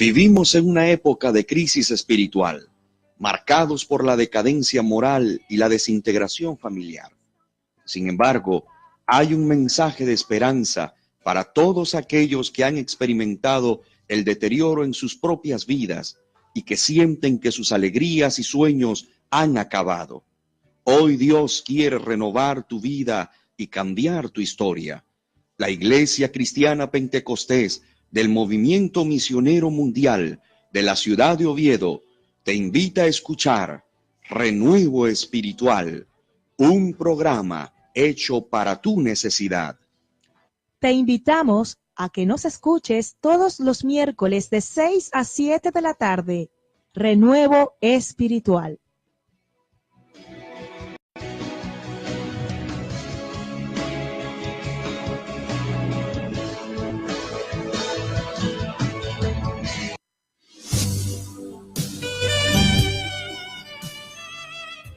Vivimos en una época de crisis espiritual, marcados por la decadencia moral y la desintegración familiar. Sin embargo, hay un mensaje de esperanza para todos aquellos que han experimentado el deterioro en sus propias vidas y que sienten que sus alegrías y sueños han acabado. Hoy Dios quiere renovar tu vida y cambiar tu historia. La Iglesia Cristiana Pentecostés del Movimiento Misionero Mundial de la ciudad de Oviedo te invita a escuchar Renuevo Espiritual, un programa hecho para tu necesidad. Te invitamos a que nos escuches todos los miércoles de 6 a 7 de la tarde. Renuevo Espiritual.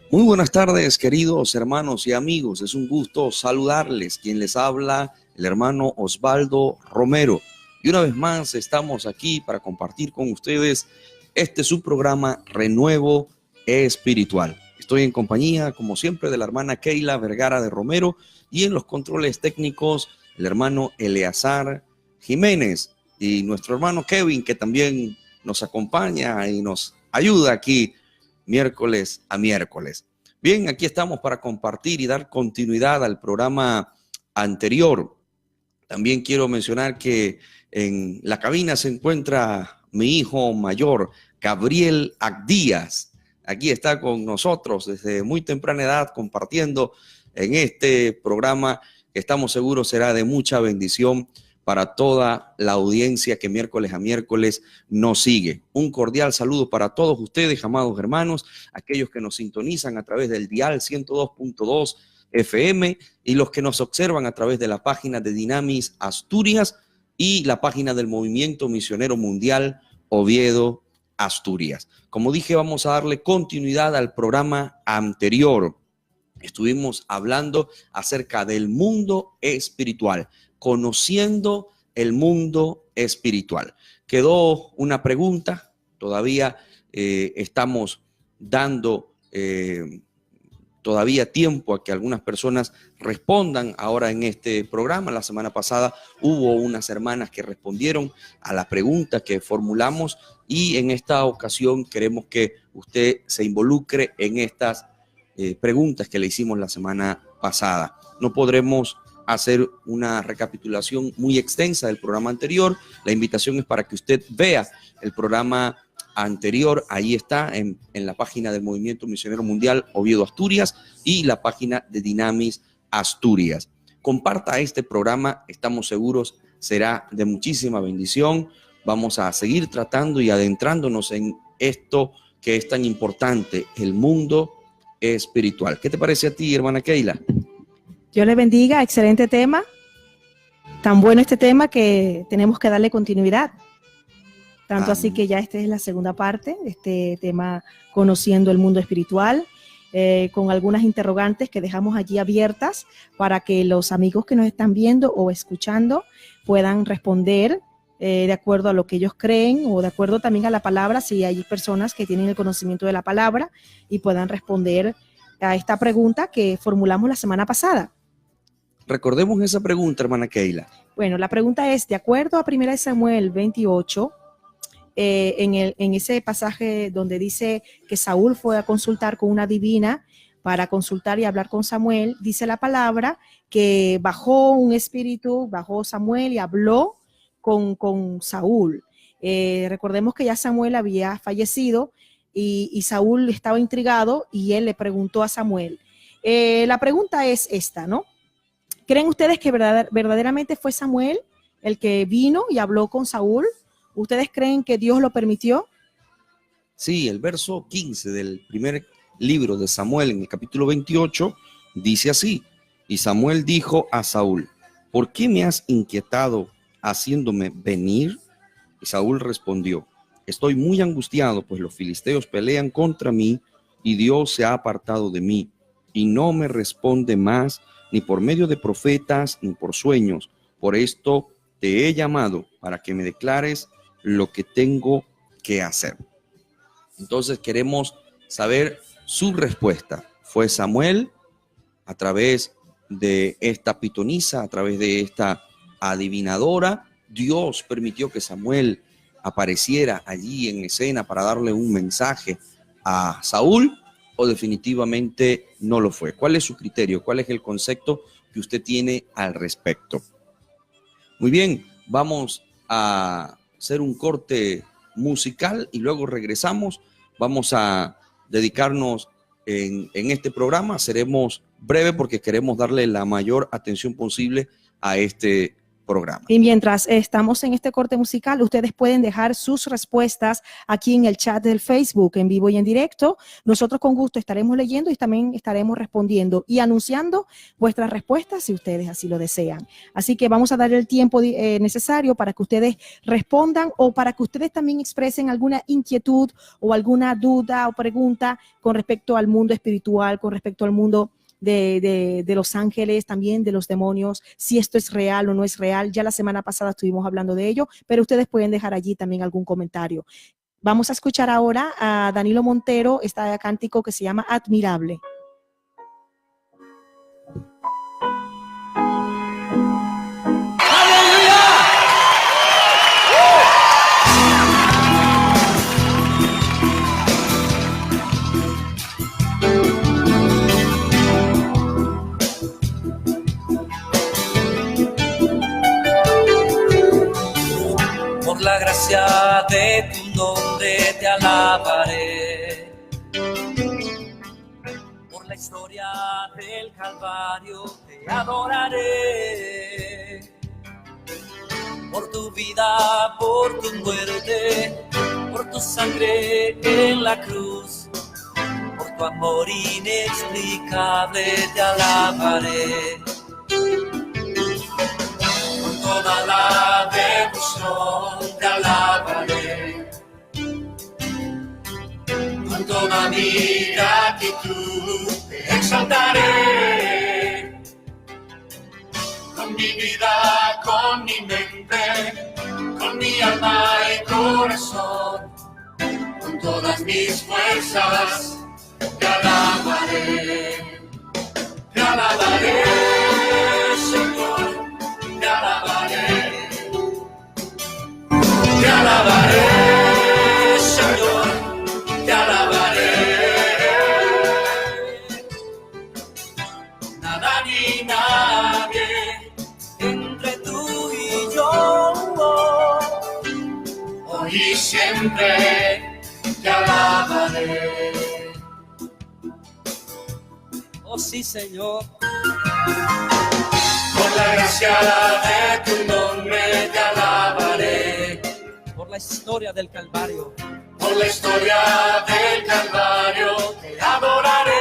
Muy buenas tardes, queridos hermanos y amigos. Es un gusto saludarles. Quien les habla, el hermano Osvaldo Romero. Y una vez más estamos aquí para compartir con ustedes este su programa Renuevo Espiritual. Estoy en compañía, como siempre, de la hermana Keila Vergara de Romero y en los controles técnicos el hermano Eleazar Jiménez y nuestro hermano Kevin, que también nos acompaña y nos ayuda aquí miércoles a miércoles. Bien, aquí estamos para compartir y dar continuidad al programa anterior. También quiero mencionar que en la cabina se encuentra mi hijo mayor, Gabriel Agdías. Aquí está con nosotros desde muy temprana edad compartiendo en este programa que estamos seguros será de mucha bendición para toda la audiencia que miércoles a miércoles nos sigue. Un cordial saludo para todos ustedes, amados hermanos, aquellos que nos sintonizan a través del dial 102.2 FM y los que nos observan a través de la página de Dinamis Asturias y la página del Movimiento Misionero Mundial Oviedo, Asturias. Como dije, vamos a darle continuidad al programa anterior. Estuvimos hablando acerca del mundo espiritual, conociendo el mundo espiritual. Quedó una pregunta, todavía estamos dando todavía tiempo a que algunas personas respondan ahora en este programa. La semana pasada hubo unas hermanas que respondieron a la pregunta que formulamos y en esta ocasión queremos que usted se involucre en estas preguntas que le hicimos la semana pasada. No podremos hacer una recapitulación muy extensa del programa anterior. La invitación es para que usted vea el programa anterior. Ahí está en la página del Movimiento Misionero Mundial Oviedo, Asturias y la página de Dinamis Asturias. Comparta este programa, estamos seguros será de muchísima bendición. Vamos a seguir tratando y adentrándonos en esto que es tan importante, el mundo espiritual. ¿Qué te parece a ti, hermana Keila? Dios le bendiga, excelente tema. Tan bueno este tema que tenemos que darle continuidad. Tanto así que ya esta es la segunda parte, este tema conociendo el mundo espiritual, con algunas interrogantes que dejamos allí abiertas para que los amigos que nos están viendo o escuchando puedan responder de acuerdo a lo que ellos creen o de acuerdo también a la palabra, si hay personas que tienen el conocimiento de la palabra y puedan responder a esta pregunta que formulamos la semana pasada. Recordemos esa pregunta, hermana Keila. Bueno, la pregunta es, de acuerdo a 1 Samuel 28, en ese pasaje donde dice que Saúl fue a consultar con una divina para consultar y hablar con Samuel, dice la palabra que bajó un espíritu, bajó Samuel y habló con Saúl. Recordemos que ya Samuel había fallecido y Saúl estaba intrigado y él le preguntó a Samuel. La pregunta es esta, ¿no? ¿Creen ustedes que verdaderamente fue Samuel el que vino y habló con Saúl? ¿Ustedes creen que Dios lo permitió? Sí, el verso 15 del primer libro de Samuel, en el capítulo 28, dice así: y Samuel dijo a Saúl, ¿por qué me has inquietado haciéndome venir? Y Saúl respondió, estoy muy angustiado, pues los filisteos pelean contra mí y Dios se ha apartado de mí y no me responde más, ni por medio de profetas, ni por sueños. Por esto te he llamado, para que me declares lo que tengo que hacer. Entonces queremos saber su respuesta. ¿Fue Samuel a través de esta pitonisa, a través de esta adivinadora? ¿Dios permitió que Samuel apareciera allí en escena para darle un mensaje a Saúl, o definitivamente no lo fue? ¿Cuál es su criterio? ¿Cuál es el concepto que usted tiene al respecto? Muy bien, vamos a hacer un corte musical y luego regresamos. Vamos a dedicarnos en este programa. Seremos breves porque queremos darle la mayor atención posible a este programa. Y mientras estamos en este corte musical, ustedes pueden dejar sus respuestas aquí en el chat del Facebook, en vivo y en directo. Nosotros con gusto estaremos leyendo y también estaremos respondiendo y anunciando vuestras respuestas si ustedes así lo desean. Así que vamos a dar el tiempo necesario para que ustedes respondan o para que ustedes también expresen alguna inquietud o alguna duda o pregunta con respecto al mundo espiritual, con respecto al mundo de los ángeles, también de los demonios, si esto es real o no es real. Ya la semana pasada estuvimos hablando de ello, pero ustedes pueden dejar allí también algún comentario. Vamos a escuchar ahora a Danilo Montero, este cántico que se llama Admirable. Por la gracia de tu nombre te alabaré, por la historia del Calvario te adoraré, por tu vida, por tu muerte, por tu sangre en la cruz, por tu amor inexplicable te alabaré. Toda la devoción te alabaré, con toda mi gratitud te exaltaré, con mi vida, con mi mente, con mi alma y corazón, con todas mis fuerzas te alabaré, Señor. Te alabaré, Señor, te alabaré. Nada ni nadie entre tú y yo, hoy y siempre te alabaré. Oh sí, Señor. Por la gracia de tu nombre te alabaré, por la historia del Calvario, por la historia del Calvario te adoraré,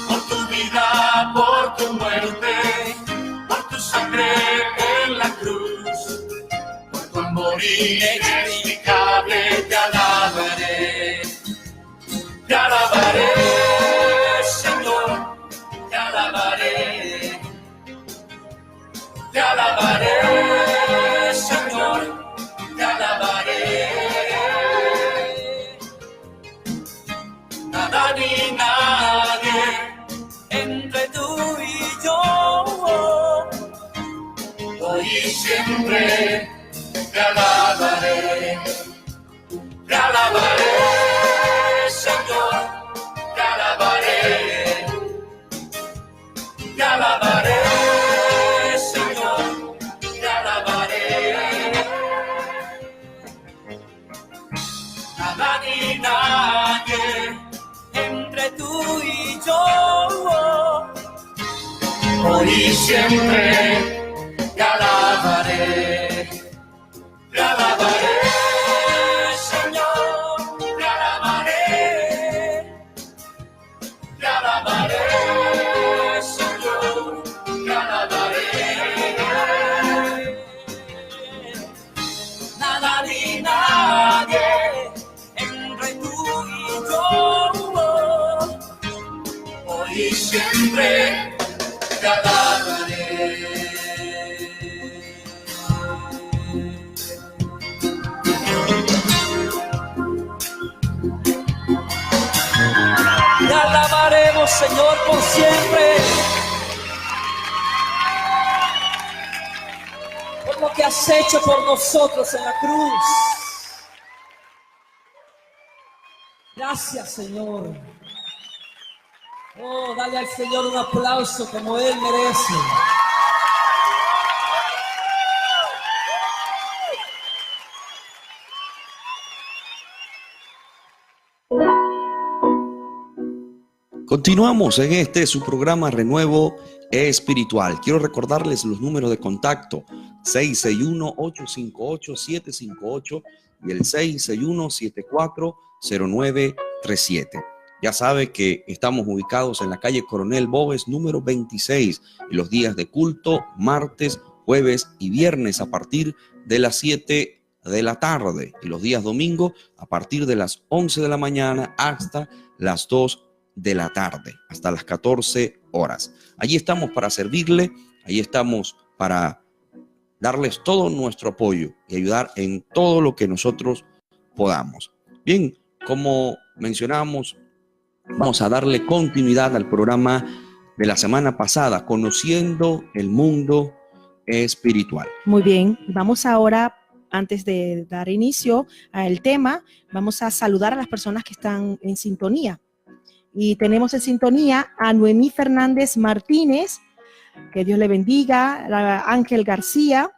por tu vida, por tu muerte, por tu sangre en la cruz, por tu amor inexplicable te alabaré, Señor. Te alabaré, Señor, te alabaré. Nada ni nadie entre tú y yo, hoy y siempre te alabaré, Señor, te alabaré. Te alabaré, Señor, te alabaré. Nada ni nadie entre tú y yo, hoy y siempre te alabaré, Señor, te alabaré, te alabaré. Nada ni nadie entre tú y yo, hoy y siempre te alabaré. Señor, por siempre. Por lo que has hecho por nosotros en la cruz. Gracias, Señor. Oh, dale al Señor un aplauso como Él merece. Continuamos en su programa Renuevo Espiritual. Quiero recordarles los números de contacto: 661-858-758 y el 661-740937. Ya sabe que estamos ubicados en la calle Coronel Boves, número 26, y los días de culto, martes, jueves y viernes a partir de las 7 de la tarde, y los días domingo a partir de las 11 de la mañana hasta las 2 de la tarde, hasta las 14 horas. Allí estamos para servirle, allí estamos para darles todo nuestro apoyo y ayudar en todo lo que nosotros podamos. Bien, como mencionamos, vamos a darle continuidad al programa de la semana pasada, Conociendo el Mundo Espiritual. Muy bien, vamos ahora, antes de dar inicio al tema, vamos a saludar a las personas que están en sintonía. Y tenemos en sintonía a Noemí Fernández Martínez, que Dios le bendiga, a Ángel García.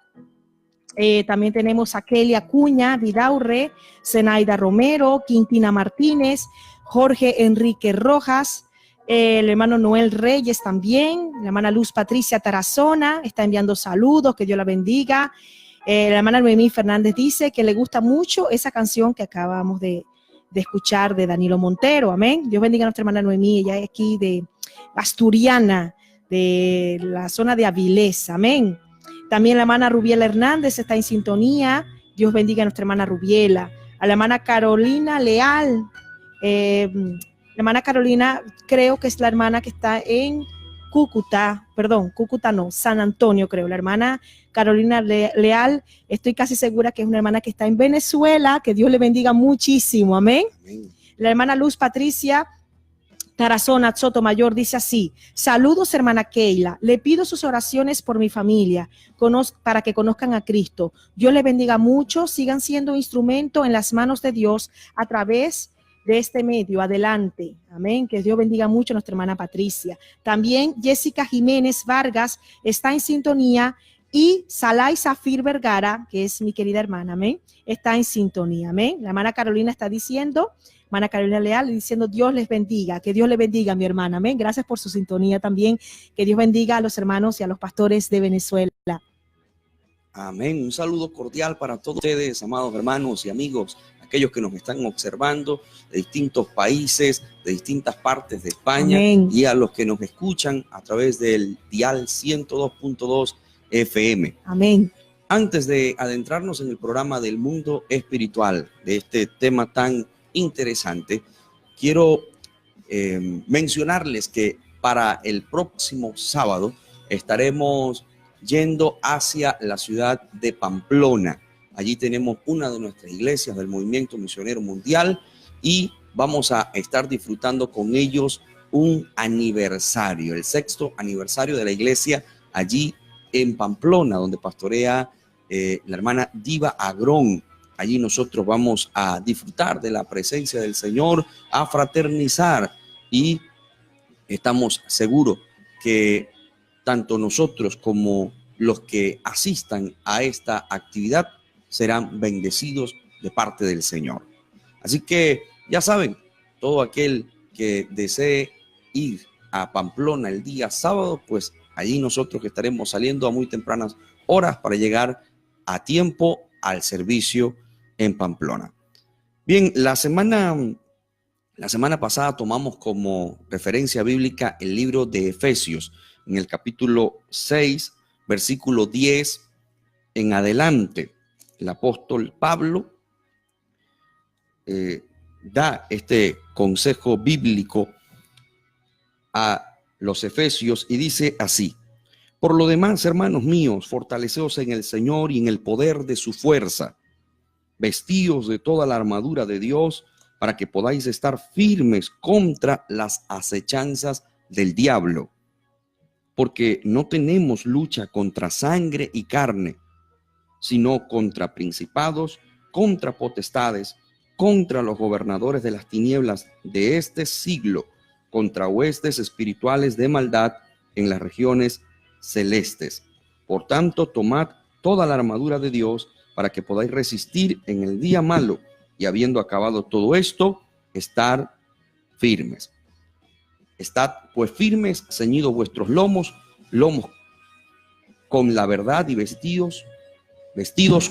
También tenemos a Kelly Acuña Vidaurre, Zenaida Romero, Quintina Martínez, Jorge Enrique Rojas, el hermano Noel Reyes también, la hermana Luz Patricia Tarazona está enviando saludos, que Dios la bendiga. La hermana Noemí Fernández dice que le gusta mucho esa canción que acabamos de escuchar de Danilo Montero, amén. Dios bendiga a nuestra hermana Noemí, ella es aquí de Asturiana, de la zona de Avilés, amén. También la hermana Rubiela Hernández está en sintonía, Dios bendiga a nuestra hermana Rubiela. A la hermana Carolina Leal, la hermana Carolina creo que es la hermana que está en Cúcuta no, San Antonio creo, la hermana Carolina Leal, estoy casi segura que es una hermana que está en Venezuela, que Dios le bendiga muchísimo, amén. Amén. La hermana Luz Patricia Tarazona Sotomayor dice así: saludos hermana Keila, le pido sus oraciones por mi familia, para que conozcan a Cristo. Dios le bendiga mucho, sigan siendo instrumento en las manos de Dios a través de este medio, adelante, amén, que Dios bendiga mucho a nuestra hermana Patricia. También Jessica Jiménez Vargas está en sintonía y Salay Zafir Vergara, que es mi querida hermana, amén, está en sintonía, amén. La hermana Carolina está diciendo, hermana Carolina Leal, diciendo Dios les bendiga, que Dios le bendiga, mi hermana, amén. Gracias por su sintonía también, que Dios bendiga a los hermanos y a los pastores de Venezuela. Amén. Un saludo cordial para todos ustedes, amados hermanos y amigos, aquellos que nos están observando de distintos países, de distintas partes de España. Amén. Y a los que nos escuchan a través del dial 102.2 FM. Amén. Antes de adentrarnos en el programa del mundo espiritual, de este tema tan interesante, quiero mencionarles que para el próximo sábado estaremos yendo hacia la ciudad de Pamplona. Allí tenemos una de nuestras iglesias del Movimiento Misionero Mundial y vamos a estar disfrutando con ellos un aniversario, el 6º aniversario de la iglesia allí en Pamplona, donde pastorea la hermana Diva Agrón. Allí nosotros vamos a disfrutar de la presencia del Señor, a fraternizar, y estamos seguros que tanto nosotros como los que asistan a esta actividad serán bendecidos de parte del Señor. Así que ya saben, todo aquel que desee ir a Pamplona el día sábado, pues allí nosotros que estaremos saliendo a muy tempranas horas para llegar a tiempo al servicio en Pamplona. Bien, la semana pasada tomamos como referencia bíblica el libro de Efesios, en el capítulo 6, versículo 10 en adelante. El apóstol Pablo da este consejo bíblico a los efesios y dice así: por lo demás, hermanos míos, fortaleceos en el Señor y en el poder de su fuerza, vestíos de toda la armadura de Dios, para que podáis estar firmes contra las acechanzas del diablo. Porque no tenemos lucha contra sangre y carne, sino contra principados, contra potestades, contra los gobernadores de las tinieblas de este siglo, contra huestes espirituales de maldad en las regiones celestes. Por tanto, tomad toda la armadura de Dios para que podáis resistir en el día malo, y habiendo acabado todo esto, estar firmes. Estad pues firmes, ceñidos vuestros lomos con la verdad y vestidos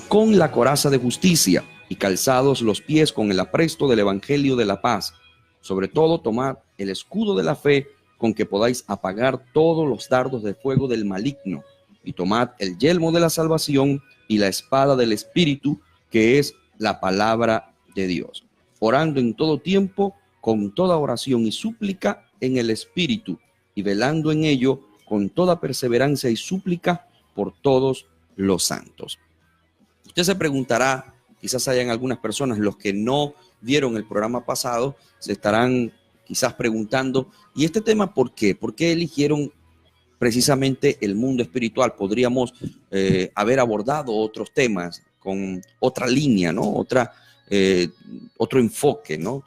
con la coraza de justicia, y calzados los pies con el apresto del evangelio de la paz. Sobre todo, tomad el escudo de la fe, con que podáis apagar todos los dardos de fuego del maligno, y tomad el yelmo de la salvación y la espada del Espíritu, que es la palabra de Dios, orando en todo tiempo con toda oración y súplica en el Espíritu, y velando en ello con toda perseverancia y súplica por todos los santos. Usted se preguntará, quizás hayan algunas personas, los que no vieron el programa pasado, se estarán quizás preguntando, ¿y este tema por qué? ¿Por qué eligieron precisamente el mundo espiritual? Podríamos haber abordado otros temas con otra línea, ¿no? Otro enfoque, ¿no?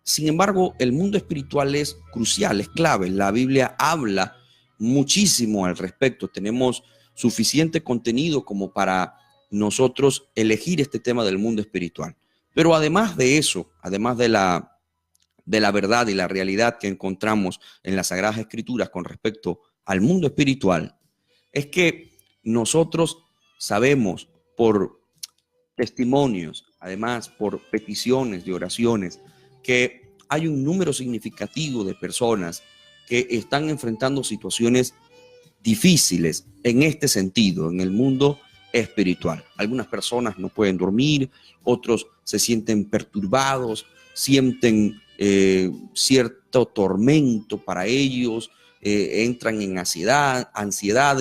Sin embargo, el mundo espiritual es crucial, es clave. La Biblia habla muchísimo al respecto. Tenemos suficiente contenido como para nosotros elegir este tema del mundo espiritual. Pero además de eso, además de la verdad y la realidad que encontramos en las Sagradas Escrituras con respecto al mundo espiritual, es que nosotros sabemos por testimonios, además por peticiones de oraciones, que hay un número significativo de personas que están enfrentando situaciones difíciles en este sentido, en el mundo espiritual. Algunas personas no pueden dormir, otros se sienten perturbados, sienten cierto tormento para ellos, entran en ansiedad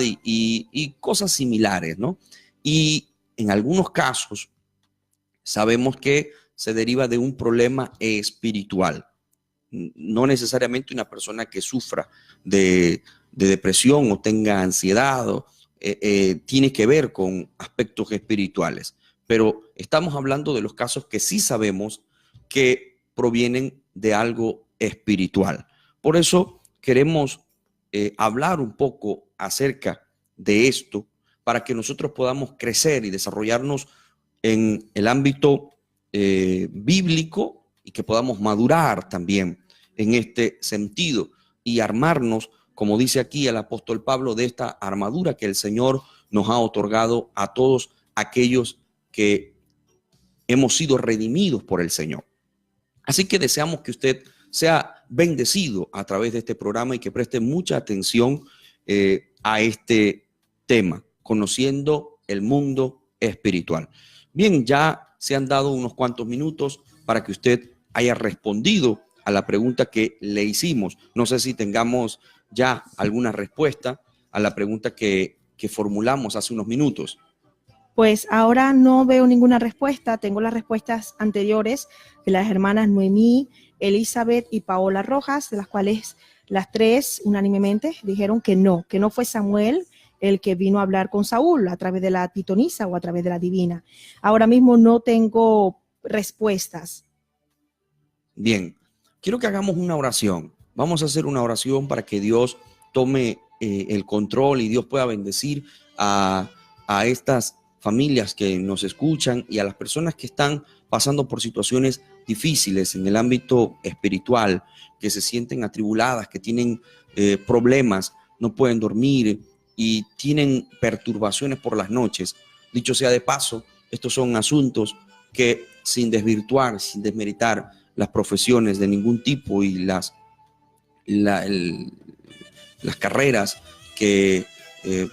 y cosas similares, ¿no? Y en algunos casos sabemos que se deriva de un problema espiritual. No necesariamente una persona que sufra de depresión o tenga ansiedad tiene que ver con aspectos espirituales, pero estamos hablando de los casos que sí sabemos que provienen de algo espiritual. Por eso queremos hablar un poco acerca de esto para que nosotros podamos crecer y desarrollarnos en el ámbito bíblico y que podamos madurar también en este sentido y armarnos, como dice aquí el apóstol Pablo, de esta armadura que el Señor nos ha otorgado a todos aquellos que hemos sido redimidos por el Señor. Así que deseamos que usted sea bendecido a través de este programa y que preste mucha atención a este tema, conociendo el mundo espiritual. Bien, ya se han dado unos cuantos minutos para que usted haya respondido a la pregunta que le hicimos. No sé si tengamos ya alguna respuesta a la pregunta que formulamos hace unos minutos. Pues ahora no veo ninguna respuesta. Tengo las respuestas anteriores de las hermanas Noemí, Elizabeth y Paola Rojas, de las cuales las tres unánimemente dijeron que no fue Samuel el que vino a hablar con Saúl a través de la pitonisa o a través de la divina. Ahora mismo no tengo respuestas. Bien, quiero que hagamos una oración. Vamos a hacer una oración para que Dios tome el control y Dios pueda bendecir a estas familias que nos escuchan y a las personas que están pasando por situaciones difíciles en el ámbito espiritual, que se sienten atribuladas, que tienen problemas, no pueden dormir y tienen perturbaciones por las noches. Dicho sea de paso, estos son asuntos que sin desvirtuar, sin desmeritar las profesiones de ningún tipo y las carreras que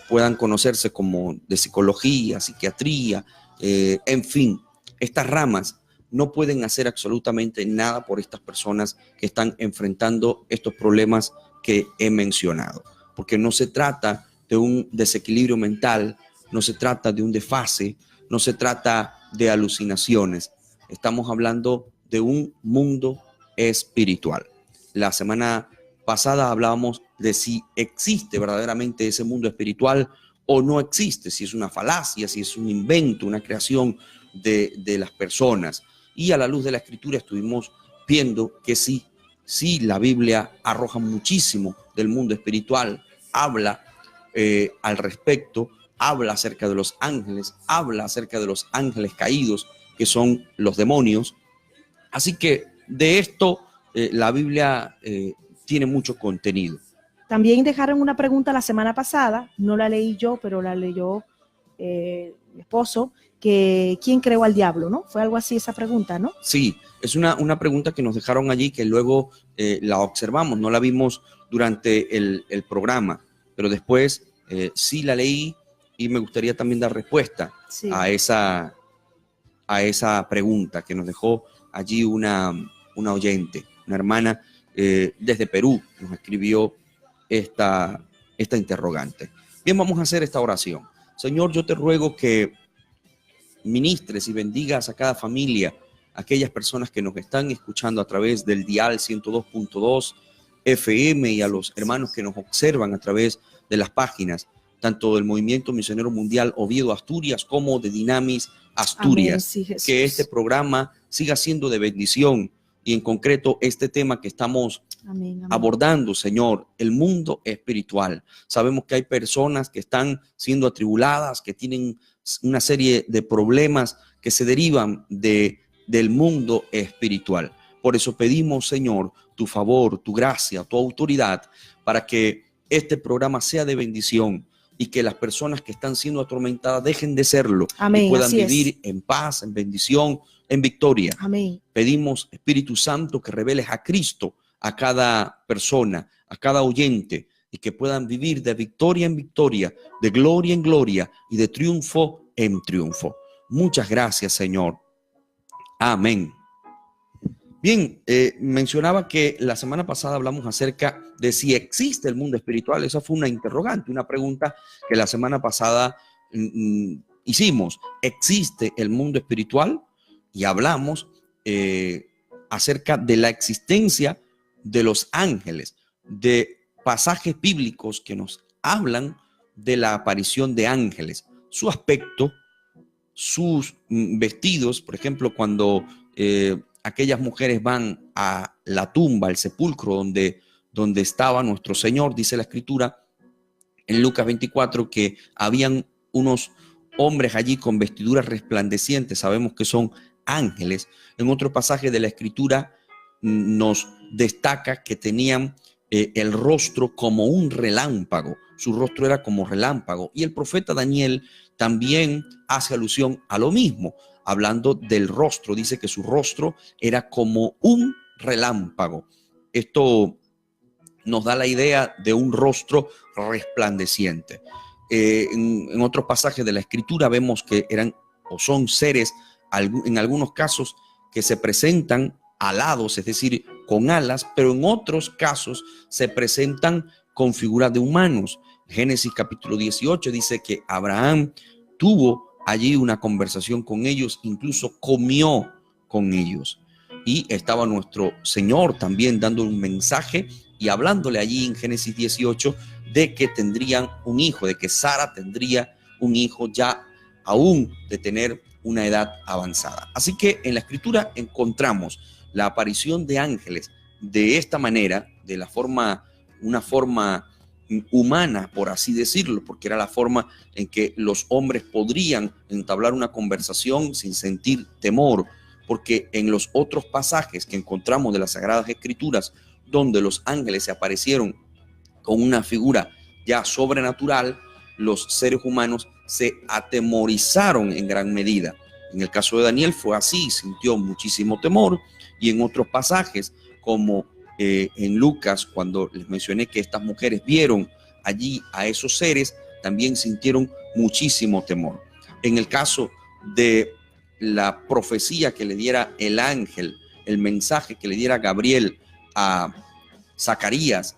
puedan conocerse como de psicología, psiquiatría, en fin, estas ramas no pueden hacer absolutamente nada por estas personas que están enfrentando estos problemas que he mencionado, porque no se trata de un desequilibrio mental, no se trata de un desfase, no se trata de alucinaciones. Estamos hablando de un mundo espiritual. La semana pasada hablábamos de si existe verdaderamente ese mundo espiritual o no existe, si es una falacia, si es un invento, una creación de las personas. Y a la luz de la Escritura estuvimos viendo que sí, la Biblia arroja muchísimo del mundo espiritual, habla al respecto, habla acerca de los ángeles, habla acerca de los ángeles caídos, que son los demonios. Así que de esto la Biblia tiene mucho contenido. También dejaron una pregunta la semana pasada, no la leí yo, pero la leyó mi esposo, que ¿quién creó al diablo? ¿No? Fue algo así esa pregunta, ¿no? Sí, es una pregunta que nos dejaron allí, que luego la observamos, no la vimos durante el programa, pero después sí la leí y me gustaría también dar respuesta a esa pregunta que nos dejó allí una oyente, una hermana desde Perú, nos escribió esta interrogante. Bien, vamos a hacer esta oración. Señor, yo te ruego que ministres y bendigas a cada familia, aquellas personas que nos están escuchando a través del dial 102.2 FM y a los hermanos que nos observan a través de las páginas, tanto del Movimiento Misionero Mundial Oviedo Asturias como de Dinamis Asturias. Amén, sí, que este programa siga siendo de bendición y en concreto este tema que estamos abordando, Señor, el mundo espiritual. Sabemos que hay personas que están siendo atribuladas, que tienen una serie de problemas que se derivan del mundo espiritual. Por eso pedimos, Señor, tu favor, tu gracia, tu autoridad para que este programa sea de bendición y que las personas que están siendo atormentadas dejen de serlo. Amén, y puedan vivir en paz, en bendición, en victoria. Amén. Pedimos, Espíritu Santo, que reveles a Cristo a cada persona, a cada oyente, y que puedan vivir de victoria en victoria, de gloria en gloria y de triunfo en triunfo. Muchas gracias, Señor. Amén. Bien, mencionaba que la semana pasada hablamos acerca de si existe el mundo espiritual. Esa fue una interrogante, una pregunta que la semana pasada hicimos. ¿Existe el mundo espiritual? Y hablamos acerca de la existencia de los ángeles, de pasajes bíblicos que nos hablan de la aparición de ángeles, su aspecto, sus vestidos. Por ejemplo, cuando aquellas mujeres van a la tumba, al sepulcro donde estaba nuestro Señor, dice la Escritura en Lucas 24 que habían unos hombres allí con vestiduras resplandecientes, sabemos que son ángeles. En otro pasaje de la Escritura nos destaca que tenían el rostro como un relámpago, su rostro era como relámpago, y el profeta Daniel también hace alusión a lo mismo, hablando del rostro, dice que su rostro era como un relámpago. Esto nos da la idea de un rostro resplandeciente. En otros pasajes de la Escritura vemos que eran o son seres, en algunos casos, que se presentan alados, es decir, con alas, pero en otros casos se presentan con figuras de humanos. Génesis capítulo 18 dice que Abraham tuvo allí una conversación con ellos, incluso comió con ellos. Y estaba nuestro Señor también dando un mensaje y hablándole allí en Génesis 18 de que tendrían un hijo, de que Sara tendría un hijo ya aún de tener una edad avanzada. Así que en la Escritura encontramos la aparición de ángeles de esta manera, de una forma humana, por así decirlo, porque era la forma en que los hombres podrían entablar una conversación sin sentir temor, porque en los otros pasajes que encontramos de las Sagradas Escrituras, donde los ángeles se aparecieron con una figura ya sobrenatural, los seres humanos se atemorizaron en gran medida. En el caso de Daniel fue así, sintió muchísimo temor, y en otros pasajes, como en Lucas, cuando les mencioné que estas mujeres vieron allí a esos seres, también sintieron muchísimo temor. En el caso de la profecía que le diera el ángel, el mensaje que le diera Gabriel a Zacarías,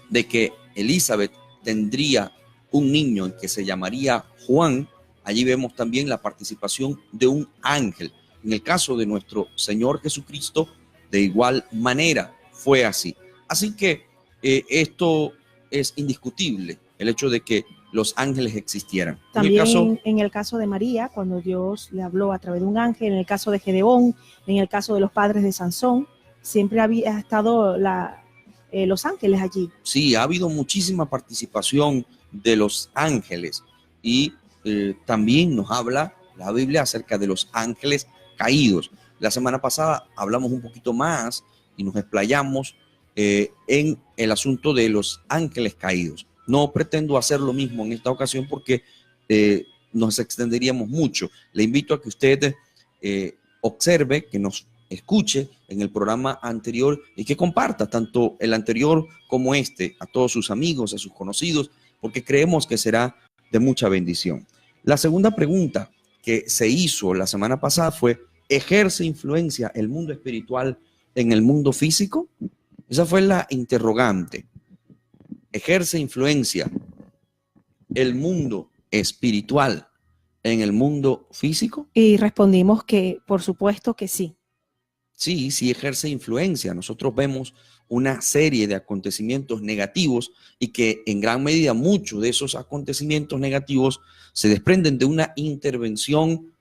de que Elizabeth tendría un niño que se llamaría Juan, allí vemos también la participación de un ángel En el caso de nuestro Señor Jesucristo, de igual manera fue así. Así que esto es indiscutible, el hecho de que los ángeles existieran. También en el caso de María, cuando Dios le habló a través de un ángel, en el caso de Gedeón, en el caso de los padres de Sansón, siempre había estado los ángeles allí. Sí, ha habido muchísima participación de los ángeles y también nos habla la Biblia acerca de los ángeles caídos. La semana pasada hablamos un poquito más y nos explayamos en el asunto de los ángeles caídos. No pretendo hacer lo mismo en esta ocasión porque nos extenderíamos mucho. Le invito a que usted observe, que nos escuche en el programa anterior y que comparta tanto el anterior como este a todos sus amigos, a sus conocidos, porque creemos que será de mucha bendición. La segunda pregunta que se hizo la semana pasada fue: ¿ejerce influencia el mundo espiritual en el mundo físico? Esa fue la interrogante. ¿Ejerce influencia el mundo espiritual en el mundo físico? Y respondimos que por supuesto que sí. Sí, sí ejerce influencia. Nosotros vemos una serie de acontecimientos negativos y que en gran medida muchos de esos acontecimientos negativos se desprenden de una intervención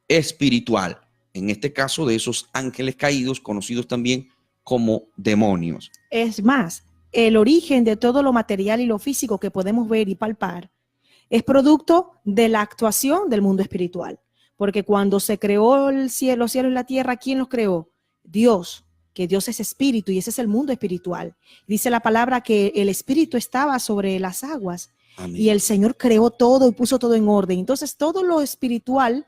espiritual. En este caso, de esos ángeles caídos, conocidos también como demonios. Es más, el origen de todo lo material y lo físico que podemos ver y palpar es producto de la actuación del mundo espiritual. Porque cuando se creó los cielos y la tierra, ¿quién los creó? Dios, que Dios es espíritu y ese es el mundo espiritual. Dice la palabra que el espíritu estaba sobre las aguas. Amén. Y el Señor creó todo y puso todo en orden. Entonces todo lo espiritual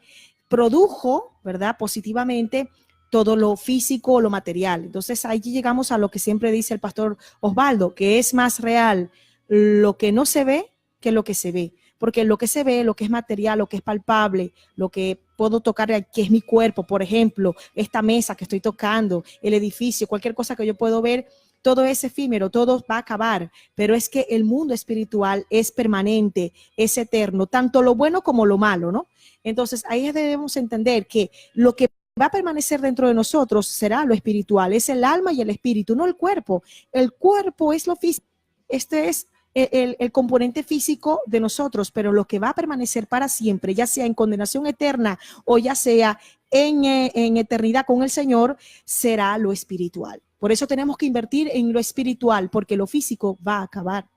produjo, ¿verdad?, positivamente todo lo físico, lo material. Entonces allí llegamos a lo que siempre dice el pastor Osvaldo, que es más real lo que no se ve que lo que se ve. Porque lo que se ve, lo que es material, lo que es palpable, lo que puedo tocar, que es mi cuerpo, por ejemplo, esta mesa que estoy tocando, el edificio, cualquier cosa que yo puedo ver, todo es efímero, todo va a acabar, pero es que el mundo espiritual es permanente, es eterno, tanto lo bueno como lo malo, ¿no? Entonces ahí debemos entender que lo que va a permanecer dentro de nosotros será lo espiritual, es el alma y el espíritu, no el cuerpo. El cuerpo es lo físico, este es el componente físico de nosotros, pero lo que va a permanecer para siempre, ya sea en condenación eterna o ya sea en eternidad con el Señor, será lo espiritual. Por eso tenemos que invertir en lo espiritual, porque lo físico va a acabar.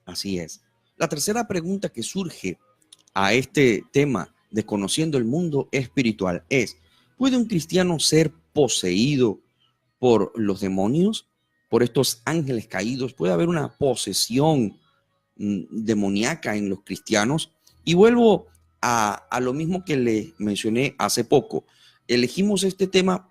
Así es. La tercera pregunta que surge a este tema de conociendo el mundo espiritual es: ¿puede un cristiano ser poseído por los demonios? Por estos ángeles caídos, puede haber una posesión demoníaca en los cristianos. Y vuelvo a lo mismo que le mencioné hace poco. Elegimos este tema,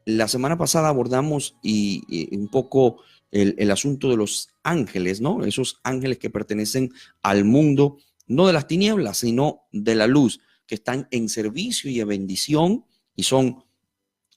la semana pasada abordamos y un poco el asunto de los ángeles, ¿no? Esos ángeles que pertenecen al mundo, no de las tinieblas, sino de la luz, que están en servicio y en bendición y son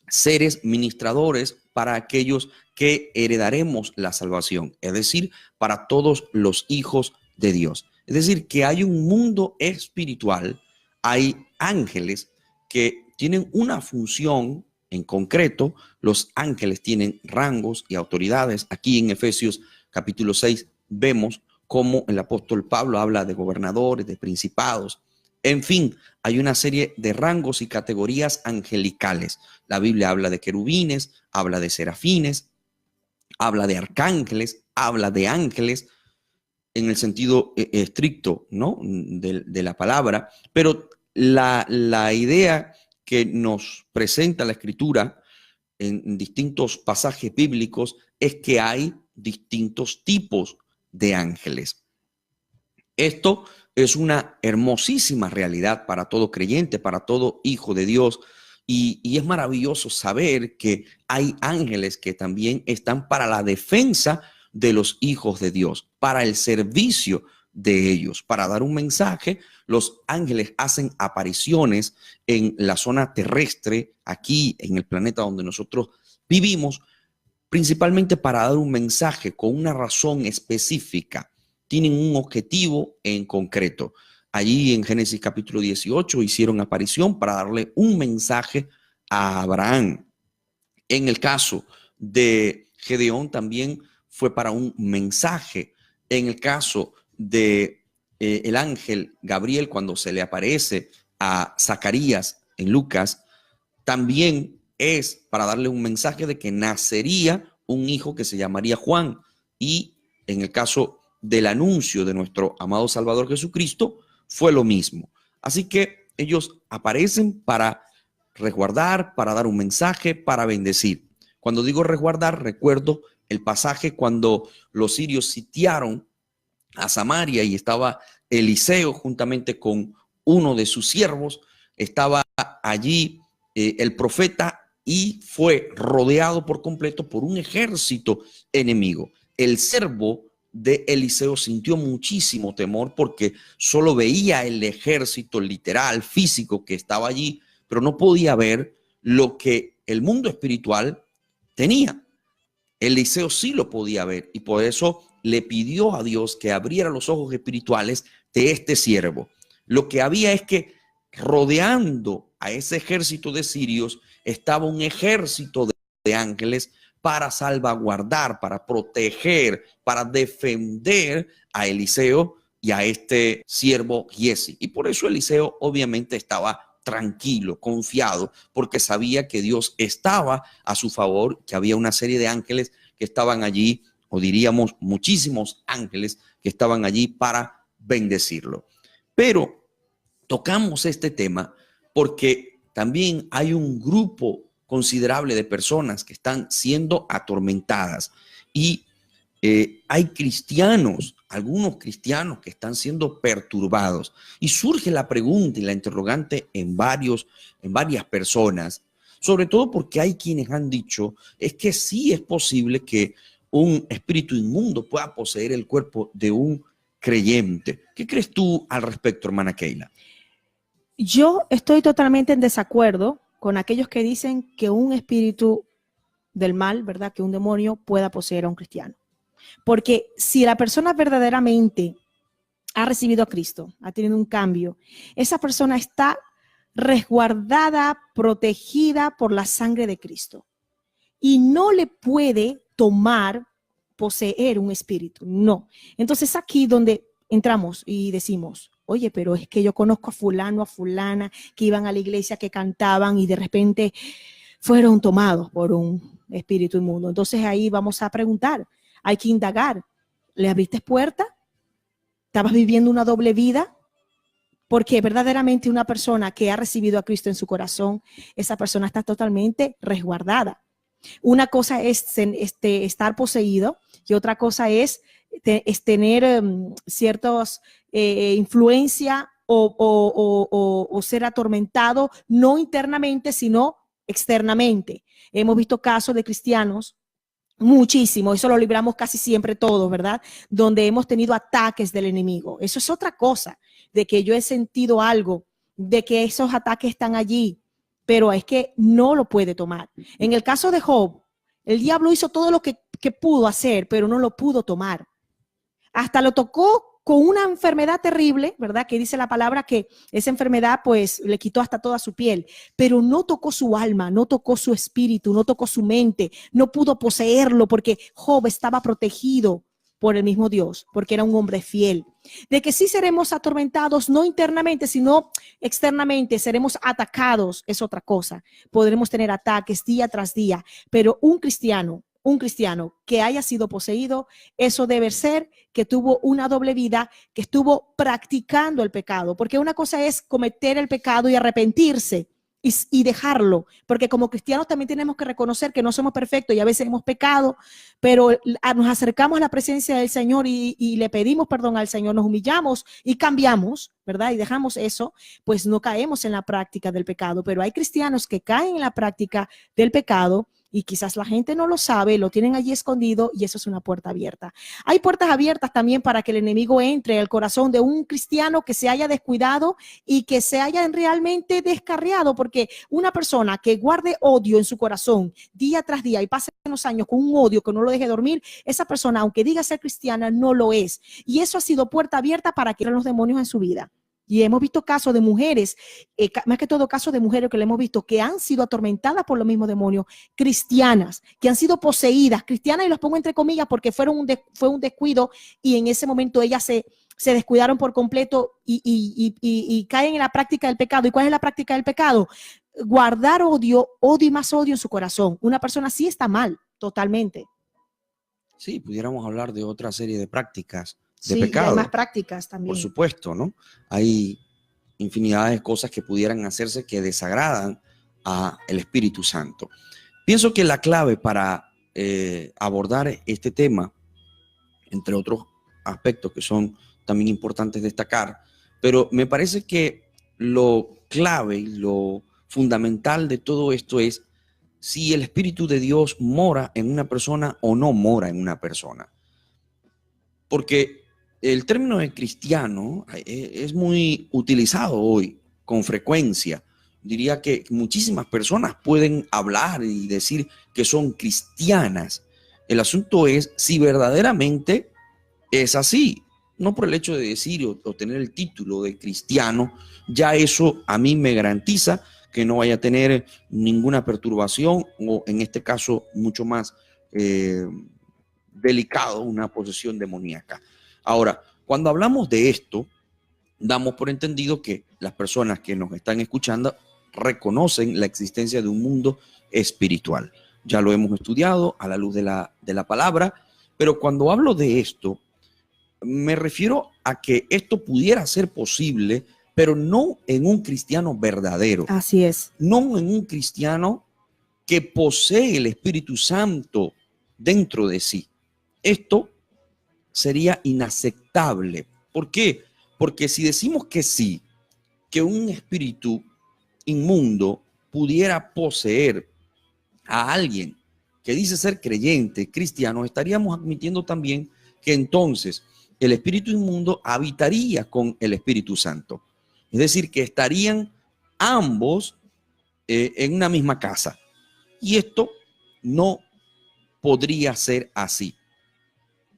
seres ministradores para aquellos que heredaremos la salvación, es decir, para todos los hijos de Dios. Es decir, que hay un mundo espiritual, hay ángeles que tienen una función en concreto. Los ángeles tienen rangos y autoridades. Aquí en Efesios capítulo 6 vemos cómo el apóstol Pablo habla de gobernadores, de principados. En fin, hay una serie de rangos y categorías angelicales. La Biblia habla de querubines, habla de serafines, habla de arcángeles, habla de ángeles en el sentido estricto, ¿no?, de la palabra. Pero la idea que nos presenta la Escritura en distintos pasajes bíblicos es que hay distintos tipos de ángeles. Esto es una hermosísima realidad para todo creyente, para todo hijo de Dios. Y es maravilloso saber que hay ángeles que también están para la defensa de los hijos de Dios, para el servicio de ellos, para dar un mensaje. Los ángeles hacen apariciones en la zona terrestre, aquí en el planeta donde nosotros vivimos, principalmente para dar un mensaje con una razón específica. Tienen un objetivo en concreto. allí en Génesis capítulo 18 hicieron aparición para darle un mensaje a Abraham. En el caso de Gedeón también fue para un mensaje. En el caso de el ángel Gabriel, cuando se le aparece a Zacarías en Lucas, también es para darle un mensaje de que nacería un hijo que se llamaría Juan. Y en el caso del anuncio de nuestro amado Salvador Jesucristo, fue lo mismo. Así que ellos aparecen para resguardar, para dar un mensaje, para bendecir. Cuando digo resguardar, recuerdo el pasaje cuando los sirios sitiaron a Samaria y estaba Eliseo juntamente con uno de sus siervos. Estaba allí el profeta y fue rodeado por completo por un ejército enemigo. El siervo de Eliseo sintió muchísimo temor porque solo veía el ejército literal, físico que estaba allí, pero no podía ver lo que el mundo espiritual tenía. Eliseo sí lo podía ver y por eso le pidió a Dios que abriera los ojos espirituales de este siervo. Lo que había es que rodeando a ese ejército de sirios estaba un ejército de ángeles para salvaguardar, para proteger, para defender a Eliseo y a este siervo Giesi. Y por eso Eliseo obviamente estaba tranquilo, confiado, porque sabía que Dios estaba a su favor, que había una serie de ángeles que estaban allí, o diríamos muchísimos ángeles que estaban allí para bendecirlo. Pero tocamos este tema porque también hay un grupo considerable de personas que están siendo atormentadas y hay cristianos, algunos cristianos que están siendo perturbados y surge la pregunta y la interrogante en varias personas, sobre todo porque hay quienes han dicho es que sí es posible que un espíritu inmundo pueda poseer el cuerpo de un creyente. ¿Qué crees tú al respecto, hermana Keila? Yo estoy totalmente en desacuerdo con aquellos que dicen que un espíritu del mal, ¿verdad? Que un demonio pueda poseer a un cristiano. Porque si la persona verdaderamente ha recibido a Cristo, ha tenido un cambio, esa persona está resguardada, protegida por la sangre de Cristo. Y no le puede tomar, poseer un espíritu, no. Entonces aquí donde entramos y decimos, oye, pero es que yo conozco a fulano, a fulana, que iban a la iglesia, que cantaban y de repente fueron tomados por un espíritu inmundo. Entonces ahí vamos a preguntar, hay que indagar, ¿le abriste puerta? ¿Estabas viviendo una doble vida? Porque verdaderamente una persona que ha recibido a Cristo en su corazón, esa persona está totalmente resguardada. Una cosa es estar poseído y otra cosa es tener ciertas influencia o ser atormentado, no internamente, sino externamente. Hemos visto casos de cristianos, muchísimo, eso lo libramos casi siempre todos, ¿verdad? Donde hemos tenido ataques del enemigo. Eso es otra cosa, de que yo he sentido algo, de que esos ataques están allí, pero es que no lo puede tomar. En el caso de Job, el diablo hizo todo lo que pudo hacer, pero no lo pudo tomar. Hasta lo tocó con una enfermedad terrible, ¿verdad? Que dice la palabra que esa enfermedad pues le quitó hasta toda su piel, pero no tocó su alma, no tocó su espíritu, no tocó su mente, no pudo poseerlo porque Job estaba protegido por el mismo Dios, porque era un hombre fiel. De que sí seremos atormentados, no internamente, sino externamente, seremos atacados, es otra cosa. Podremos tener ataques día tras día, pero un cristiano que haya sido poseído, eso debe ser que tuvo una doble vida, que estuvo practicando el pecado, porque una cosa es cometer el pecado y arrepentirse y dejarlo, porque como cristianos también tenemos que reconocer que no somos perfectos y a veces hemos pecado, pero nos acercamos a la presencia del Señor y le pedimos perdón al Señor, nos humillamos y cambiamos, ¿verdad? Y dejamos eso, pues no caemos en la práctica del pecado, pero hay cristianos que caen en la práctica del pecado y quizás la gente no lo sabe, lo tienen allí escondido y eso es una puerta abierta. Hay puertas abiertas también para que el enemigo entre al corazón de un cristiano que se haya descuidado y que se haya realmente descarriado, porque una persona que guarde odio en su corazón día tras día y pase unos años con un odio que no lo deje dormir, esa persona, aunque diga ser cristiana, no lo es. Y eso ha sido puerta abierta para que entren los demonios en su vida. Y hemos visto casos de mujeres, más que todo casos de mujeres que le hemos visto que han sido atormentadas por los mismos demonios, cristianas, que han sido poseídas, cristianas, y los pongo entre comillas porque fue un descuido, y en ese momento ellas se descuidaron por completo y caen en la práctica del pecado. ¿Y cuál es la práctica del pecado? Guardar odio y más odio en su corazón. Una persona así está mal, totalmente. Sí, pudiéramos hablar de otra serie de prácticas de Sí, pecado. y hay más prácticas también. Por supuesto, ¿no? Hay infinidad de cosas que pudieran hacerse que desagradan al Espíritu Santo. Pienso que la clave para abordar este tema, entre otros aspectos que son también importantes destacar, pero me parece que lo clave y lo fundamental de todo esto es si el Espíritu de Dios mora en una persona o no mora en una persona. Porque el término de cristiano es muy utilizado hoy con frecuencia. Diría que muchísimas personas pueden hablar y decir que son cristianas. El asunto es si verdaderamente es así. No por el hecho de decir o tener el título de cristiano, ya eso a mí me garantiza que no vaya a tener ninguna perturbación o, en este caso, mucho más delicado, una posesión demoníaca. Ahora, cuando hablamos de esto, damos por entendido que las personas que nos están escuchando reconocen la existencia de un mundo espiritual. Ya lo hemos estudiado a la luz de la palabra, pero cuando hablo de esto, me refiero a que esto pudiera ser posible, pero no en un cristiano verdadero. Así es. No en un cristiano que posee el Espíritu Santo dentro de sí. Esto sería inaceptable. ¿Por qué? Porque si decimos que sí, que un espíritu inmundo pudiera poseer a alguien que dice ser creyente, cristiano, estaríamos admitiendo también que entonces el espíritu inmundo habitaría con el Espíritu Santo. Es decir, que estarían ambos en una misma casa. Y esto no podría ser así.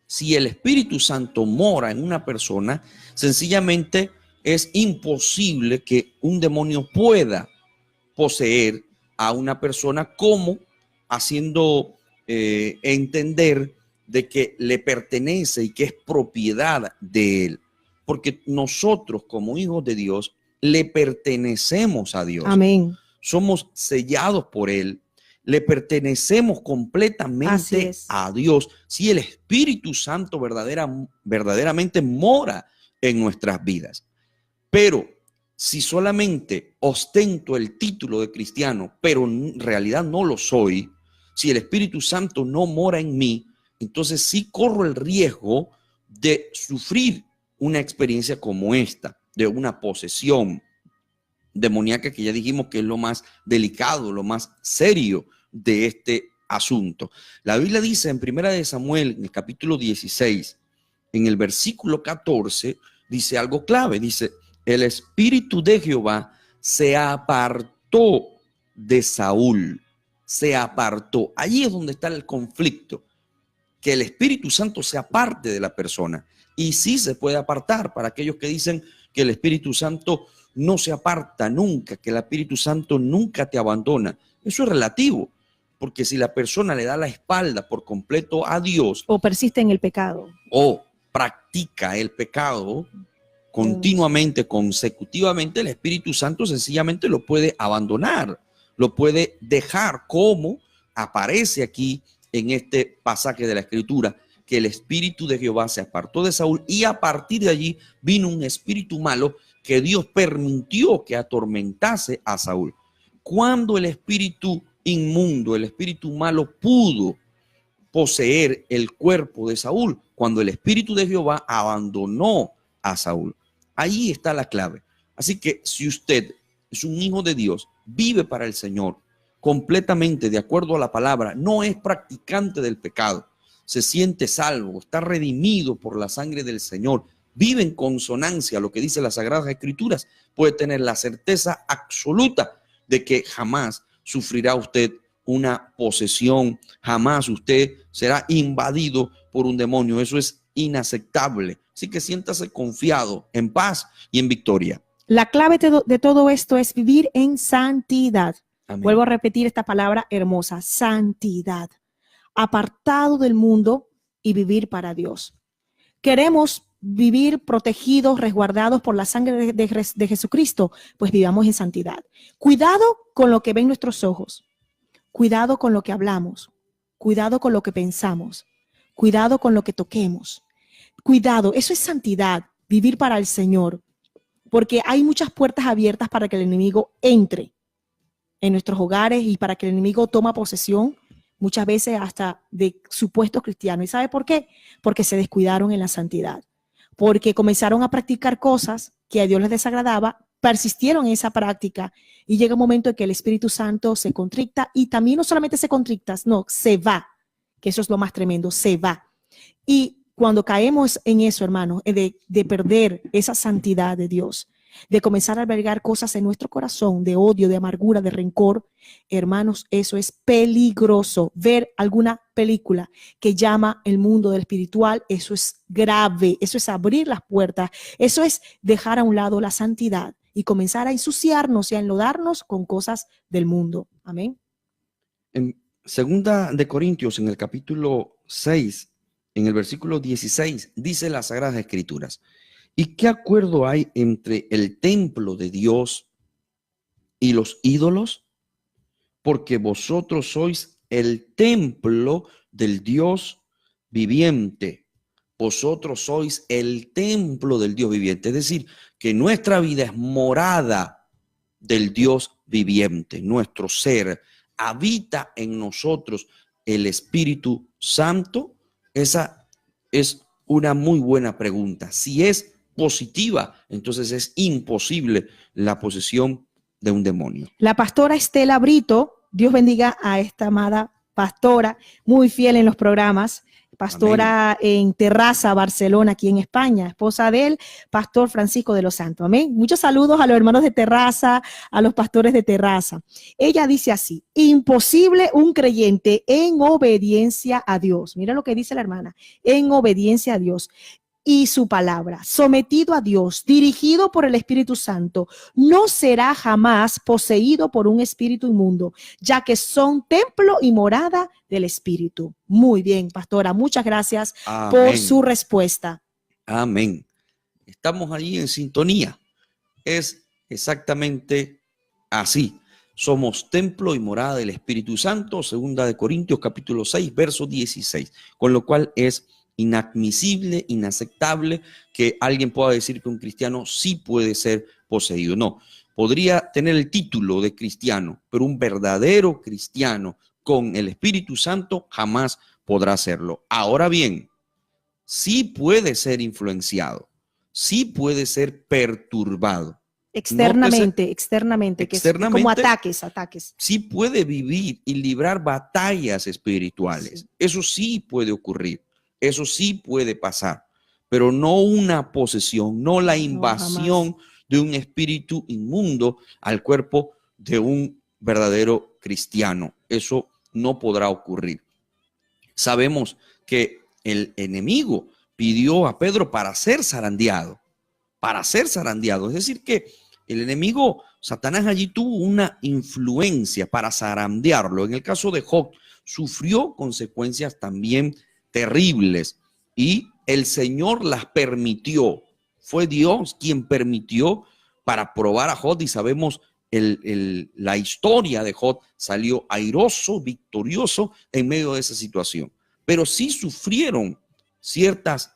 Si el Espíritu Santo mora en una persona, sencillamente es imposible que un demonio pueda poseer a una persona, como haciendo entender de que le pertenece y que es propiedad de él. Porque nosotros, como hijos de Dios, le pertenecemos a Dios. Amén. Somos sellados por él. Le pertenecemos completamente a Dios si el Espíritu Santo verdaderamente mora en nuestras vidas. Pero si solamente ostento el título de cristiano, pero en realidad no lo soy, si el Espíritu Santo no mora en mí, entonces sí corro el riesgo de sufrir una experiencia como esta, de una posesión demoníaca, que ya dijimos que es lo más delicado, lo más serio de este asunto. La Biblia dice en 1 Samuel, en el capítulo 16, en el versículo 14, dice algo clave, dice: el Espíritu de Jehová se apartó de Saúl, se apartó. Allí es donde está el conflicto, que el Espíritu Santo se aparte de la persona. Y sí se puede apartar, para aquellos que dicen que el Espíritu Santo no se aparta nunca, que el Espíritu Santo nunca te abandona. Eso es relativo, porque si la persona le da la espalda por completo a Dios, o persiste en el pecado, o practica el pecado continuamente, consecutivamente, el Espíritu Santo sencillamente lo puede abandonar, lo puede dejar, como aparece aquí en este pasaje de la Escritura, que el Espíritu de Jehová se apartó de Saúl, y a partir de allí vino un espíritu malo que Dios permitió que atormentase a Saúl. Cuando el espíritu inmundo, el espíritu malo, pudo poseer el cuerpo de Saúl, cuando el Espíritu de Jehová abandonó a Saúl. Ahí está la clave. Así que si usted es un hijo de Dios, vive para el Señor, completamente de acuerdo a la palabra, no es practicante del pecado, se siente salvo, está redimido por la sangre del Señor, vive en consonancia a lo que dice las Sagradas Escrituras, puede tener la certeza absoluta de que jamás sufrirá usted una posesión, jamás usted será invadido por un demonio. Eso es inaceptable Así que siéntase confiado, en paz y en victoria. La clave de todo esto es vivir en santidad. Amén. Vuelvo a repetir esta palabra hermosa, santidad. Apartado del mundo y vivir para Dios. Queremos vivir protegidos, resguardados por la sangre de Jesucristo, pues vivamos en santidad. Cuidado con lo que ven nuestros ojos. Cuidado con lo que hablamos. Cuidado con lo que pensamos. Cuidado con lo que toquemos. Cuidado, eso es santidad, vivir para el Señor. Porque hay muchas puertas abiertas para que el enemigo entre en nuestros hogares y para que el enemigo toma posesión, muchas veces hasta de supuestos cristianos. ¿Y sabe por qué? Porque se descuidaron en la santidad. Porque comenzaron a practicar cosas que a Dios les desagradaba, persistieron en esa práctica y llega un momento en que el Espíritu Santo se contricta y también no solamente se contricta, no, se va, que eso es lo más tremendo, se va. Y cuando caemos en eso, hermanos, de perder esa santidad de Dios, de comenzar a albergar cosas en nuestro corazón, de odio, de amargura, de rencor, hermanos, eso es peligroso. Ver alguna película que llama el mundo del espiritual, eso es grave, eso es abrir las puertas, eso es dejar a un lado la santidad y comenzar a ensuciarnos y a enlodarnos con cosas del mundo. Amén. En 2 de Corintios, en el capítulo 6, en el versículo 16, dice las Sagradas Escrituras: ¿y qué acuerdo hay entre el templo de Dios y los ídolos? Porque vosotros sois el templo del Dios viviente. Vosotros sois el templo del Dios viviente. Es decir, que nuestra vida es morada del Dios viviente. Nuestro ser habita en nosotros el Espíritu Santo. Esa es una muy buena pregunta. Si es positiva, entonces es imposible la posesión de un demonio. La pastora Estela Brito, Dios bendiga a esta amada pastora, muy fiel en los programas, pastora amén. En Terrassa, Barcelona, aquí en España, esposa del pastor Francisco de los Santos. Amén. Muchos saludos a los hermanos de Terrassa, a los pastores de Terrassa. Ella dice así: imposible un creyente en obediencia a Dios. Mira lo que dice la hermana: en obediencia a Dios y su palabra, sometido a Dios, dirigido por el Espíritu Santo, no será jamás poseído por un espíritu inmundo, ya que son templo y morada del Espíritu. Muy bien, pastora, muchas gracias amén. Por su respuesta. Amén. Estamos allí en sintonía. Es exactamente así. Somos templo y morada del Espíritu Santo, 2 de Corintios capítulo 6, verso 16, con lo cual es inadmisible, inaceptable que alguien pueda decir que un cristiano sí puede ser poseído. No, podría tener el título de cristiano, pero un verdadero cristiano con el Espíritu Santo jamás podrá serlo. Ahora bien, sí puede ser influenciado, sí puede ser perturbado. Externamente, externamente, que es como ataques. Sí puede vivir y librar batallas espirituales. Sí. Eso sí puede ocurrir. Eso sí puede pasar, pero no una posesión, no la invasión de un espíritu inmundo al cuerpo de un verdadero cristiano. Eso no podrá ocurrir. Sabemos que el enemigo pidió a Pedro para ser zarandeado, Es decir, que el enemigo, Satanás, allí tuvo una influencia para zarandearlo. En el caso de Job, sufrió consecuencias también terribles y el Señor las permitió. Fue Dios quien permitió para probar a Job y sabemos la historia de Job. Salió airoso, victorioso en medio de esa situación. Pero sí sufrieron ciertas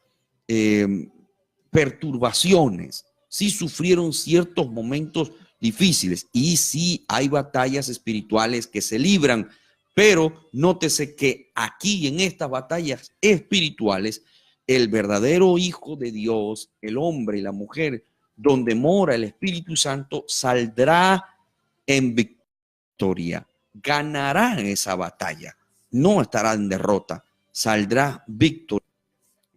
perturbaciones, sí sufrieron ciertos momentos difíciles y sí hay batallas espirituales que se libran. Pero nótese que aquí en estas batallas espirituales, el verdadero Hijo de Dios, el hombre y la mujer, donde mora el Espíritu Santo, saldrá en victoria, ganará esa batalla, no estará en derrota, saldrá victoria.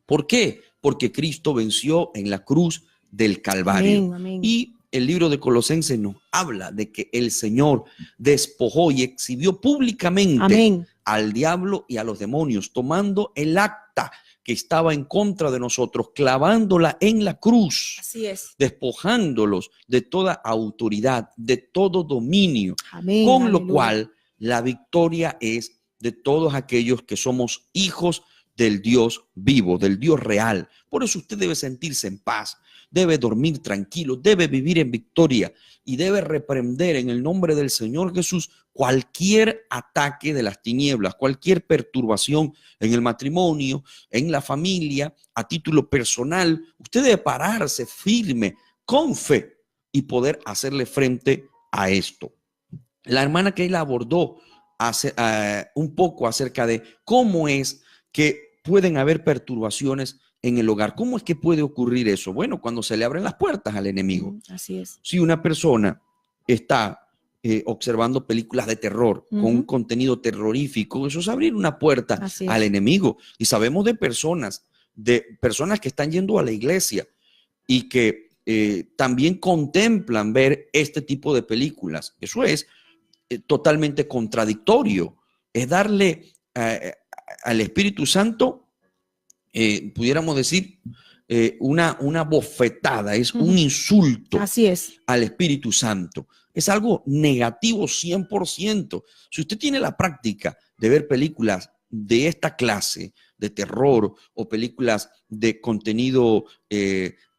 ¿Por qué? Porque Cristo venció en la cruz del Calvario. Amén, amén. Y el libro de Colosenses nos habla de que el Señor despojó y exhibió públicamente amén. Al diablo y a los demonios, tomando el acta que estaba en contra de nosotros, clavándola en la cruz. Así es. Despojándolos de toda autoridad, de todo dominio. Amén, con lo aleluya. cual la victoria es de todos aquellos que somos hijos del Dios vivo, del Dios real. Por eso usted debe sentirse en paz, debe dormir tranquilo, debe vivir en victoria y debe reprender en el nombre del Señor Jesús cualquier ataque de las tinieblas, cualquier perturbación en el matrimonio, en la familia, a título personal. Usted debe pararse firme, con fe, y poder hacerle frente a esto. La hermana Keila abordó un poco acerca de cómo es que pueden haber perturbaciones en el hogar. ¿Cómo es que puede ocurrir eso? Bueno, cuando se le abren las puertas al enemigo. Así es. Si una persona está observando películas de terror con un contenido terrorífico, eso es abrir una puerta al enemigo. Y sabemos de personas que están yendo a la iglesia y que también contemplan ver este tipo de películas. Eso es totalmente contradictorio. Es darle al Espíritu Santo, pudiéramos decir, una bofetada, es un insulto. Así es. Al Espíritu Santo. Es algo negativo 100%. Si usted tiene la práctica de ver películas de esta clase, de terror, o películas de contenido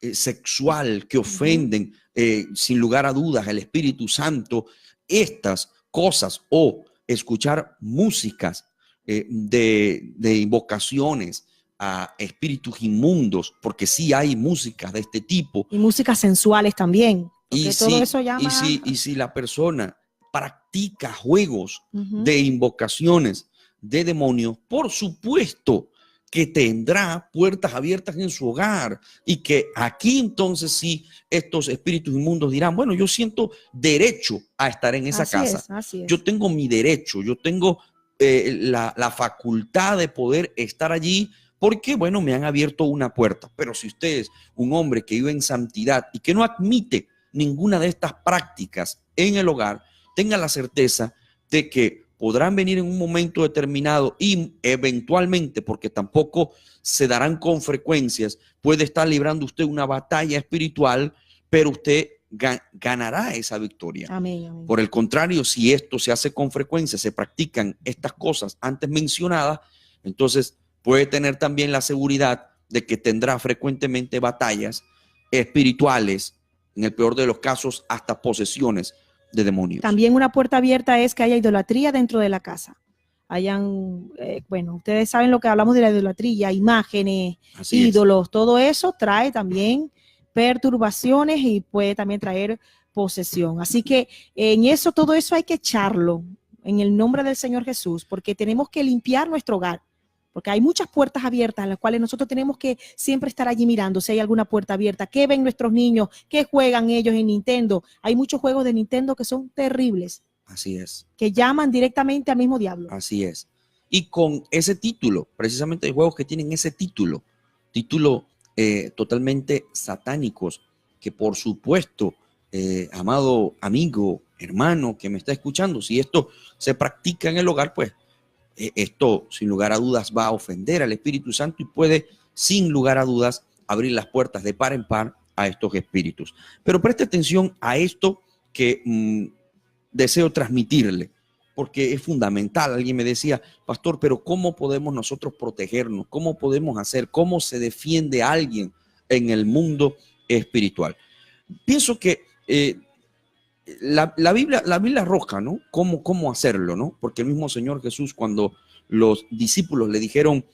sexual que ofenden sin lugar a dudas al Espíritu Santo, estas cosas, o escuchar músicas de invocaciones a espíritus inmundos, porque sí hay músicas de este tipo. Y músicas sensuales también. Y todo eso llama... y si la persona practica juegos de invocaciones de demonios, por supuesto que tendrá puertas abiertas en su hogar, y que aquí entonces sí estos espíritus inmundos dirán, bueno, yo siento derecho a estar en esa casa. Así es. Yo tengo mi derecho, yo tengo la facultad de poder estar allí, porque, bueno, me han abierto una puerta. Pero si usted es un hombre que vive en santidad y que no admite ninguna de estas prácticas en el hogar, tenga la certeza de que podrán venir en un momento determinado y eventualmente, porque tampoco se darán con frecuencias, puede estar librando usted una batalla espiritual, pero usted ganará esa victoria. Amén, amén. Por el contrario, si esto se hace con frecuencia, se practican estas cosas antes mencionadas, entonces puede tener también la seguridad de que tendrá frecuentemente batallas espirituales, en el peor de los casos hasta posesiones de demonios. También una puerta abierta es que haya idolatría dentro de la casa. Bueno, ustedes saben lo que hablamos de la idolatría, imágenes, ídolos, todo eso trae también perturbaciones y puede también traer posesión. Así que en eso, todo eso hay que echarlo en el nombre del Señor Jesús, porque tenemos que limpiar nuestro hogar. Porque hay muchas puertas abiertas a las cuales nosotros tenemos que siempre estar allí mirando si hay alguna puerta abierta. ¿Qué ven nuestros niños? ¿Qué juegan ellos en Nintendo? Hay muchos juegos de Nintendo que son terribles. Así es. Que llaman directamente al mismo diablo. Así es. Y con ese título, precisamente hay juegos que tienen ese título totalmente satánicos, que por supuesto, amado amigo, hermano que me está escuchando, si esto se practica en el hogar, pues esto sin lugar a dudas va a ofender al Espíritu Santo y puede sin lugar a dudas abrir las puertas de par en par a estos espíritus. Pero preste atención a esto que deseo transmitirle, porque es fundamental. Alguien me decía, pastor, pero ¿cómo podemos nosotros protegernos? ¿Cómo podemos hacer? ¿Cómo se defiende a alguien en el mundo espiritual? Pienso que la Biblia arroja, ¿no? ¿Cómo hacerlo, ¿no? Porque el mismo Señor Jesús, cuando los discípulos le dijeron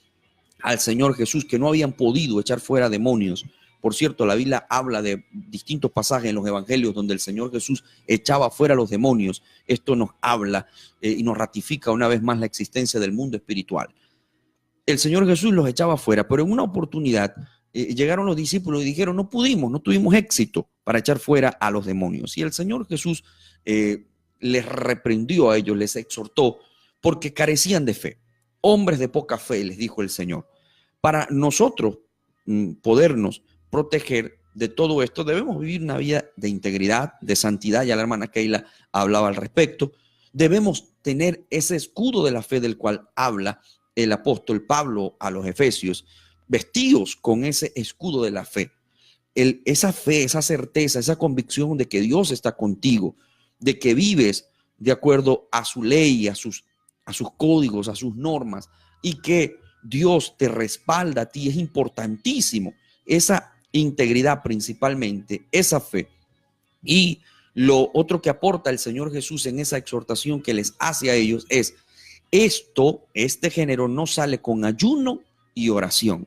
al Señor Jesús que no habían podido echar fuera demonios. Por cierto, la Biblia habla de distintos pasajes en los evangelios donde el Señor Jesús echaba fuera los demonios. Esto nos habla y nos ratifica una vez más la existencia del mundo espiritual. El Señor Jesús los echaba fuera, pero en una oportunidad llegaron los discípulos y dijeron, no tuvimos éxito para echar fuera a los demonios. Y el Señor Jesús les reprendió a ellos, les exhortó, porque carecían de fe. Hombres de poca fe, les dijo el Señor. Para nosotros podernos proteger de todo esto, debemos vivir una vida de integridad, de santidad. Ya la hermana Keila hablaba al respecto. Debemos tener ese escudo de la fe del cual habla el apóstol Pablo a los Efesios, vestidos con ese escudo de la fe. Esa fe, esa certeza, esa convicción de que Dios está contigo, de que vives de acuerdo a su ley, a sus códigos, a sus normas, y que Dios te respalda a ti. Es importantísimo esa integridad, principalmente esa fe. Y lo otro que aporta el Señor Jesús en esa exhortación que les hace a ellos es: este género no sale con ayuno y oración.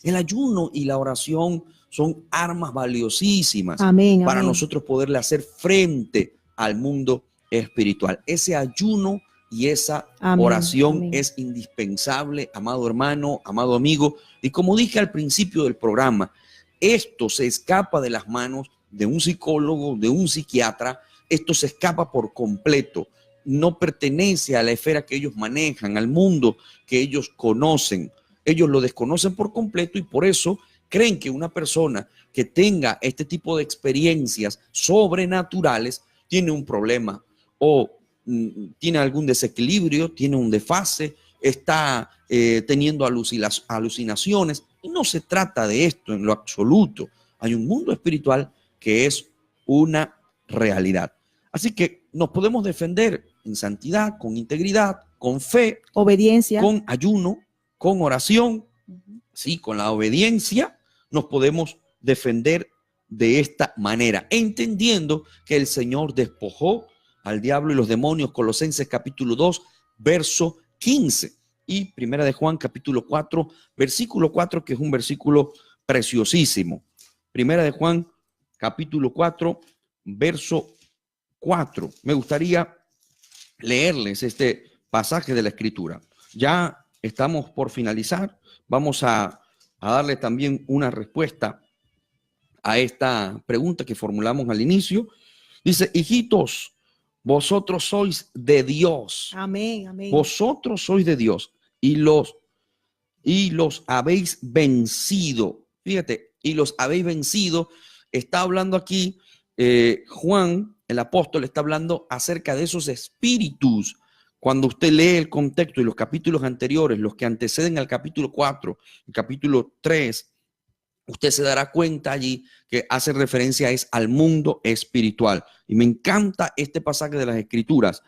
El ayuno y la oración son armas valiosísimas para nosotros poderle hacer frente al mundo espiritual. Ese ayuno y esa oración es indispensable, amado hermano, amado amigo. Y como dije al principio del programa, esto se escapa de las manos de un psicólogo, de un psiquiatra. Esto se escapa por completo. No pertenece a la esfera que ellos manejan, al mundo que ellos conocen. Ellos lo desconocen por completo y por eso creen que una persona que tenga este tipo de experiencias sobrenaturales tiene un problema o tiene algún desequilibrio, tiene un desfase, está teniendo alucinaciones. Y no se trata de esto en lo absoluto. Hay un mundo espiritual que es una realidad. Así que nos podemos defender en santidad, con integridad, con fe, obediencia, con ayuno, con oración. Sí, con la obediencia nos podemos defender de esta manera, entendiendo que el Señor despojó al diablo y los demonios. Colosenses capítulo 2, verso 15. Y Primera de Juan capítulo 4, versículo 4, que es un versículo preciosísimo. Primera de Juan capítulo 4, verso 4. Me gustaría leerles este pasaje de la Escritura. Ya estamos por finalizar. Vamos a darle también una respuesta a esta pregunta que formulamos al inicio. Dice: hijitos, vosotros sois de Dios. Amén, amén. Vosotros sois de Dios y los habéis vencido. Fíjate, y los habéis vencido. Está hablando aquí Juan, el apóstol, está hablando acerca de esos espíritus. Cuando usted lee el contexto y los capítulos anteriores, los que anteceden al capítulo 4, el capítulo 3, usted se dará cuenta allí que hace referencia al mundo espiritual. Y me encanta este pasaje de las Escrituras.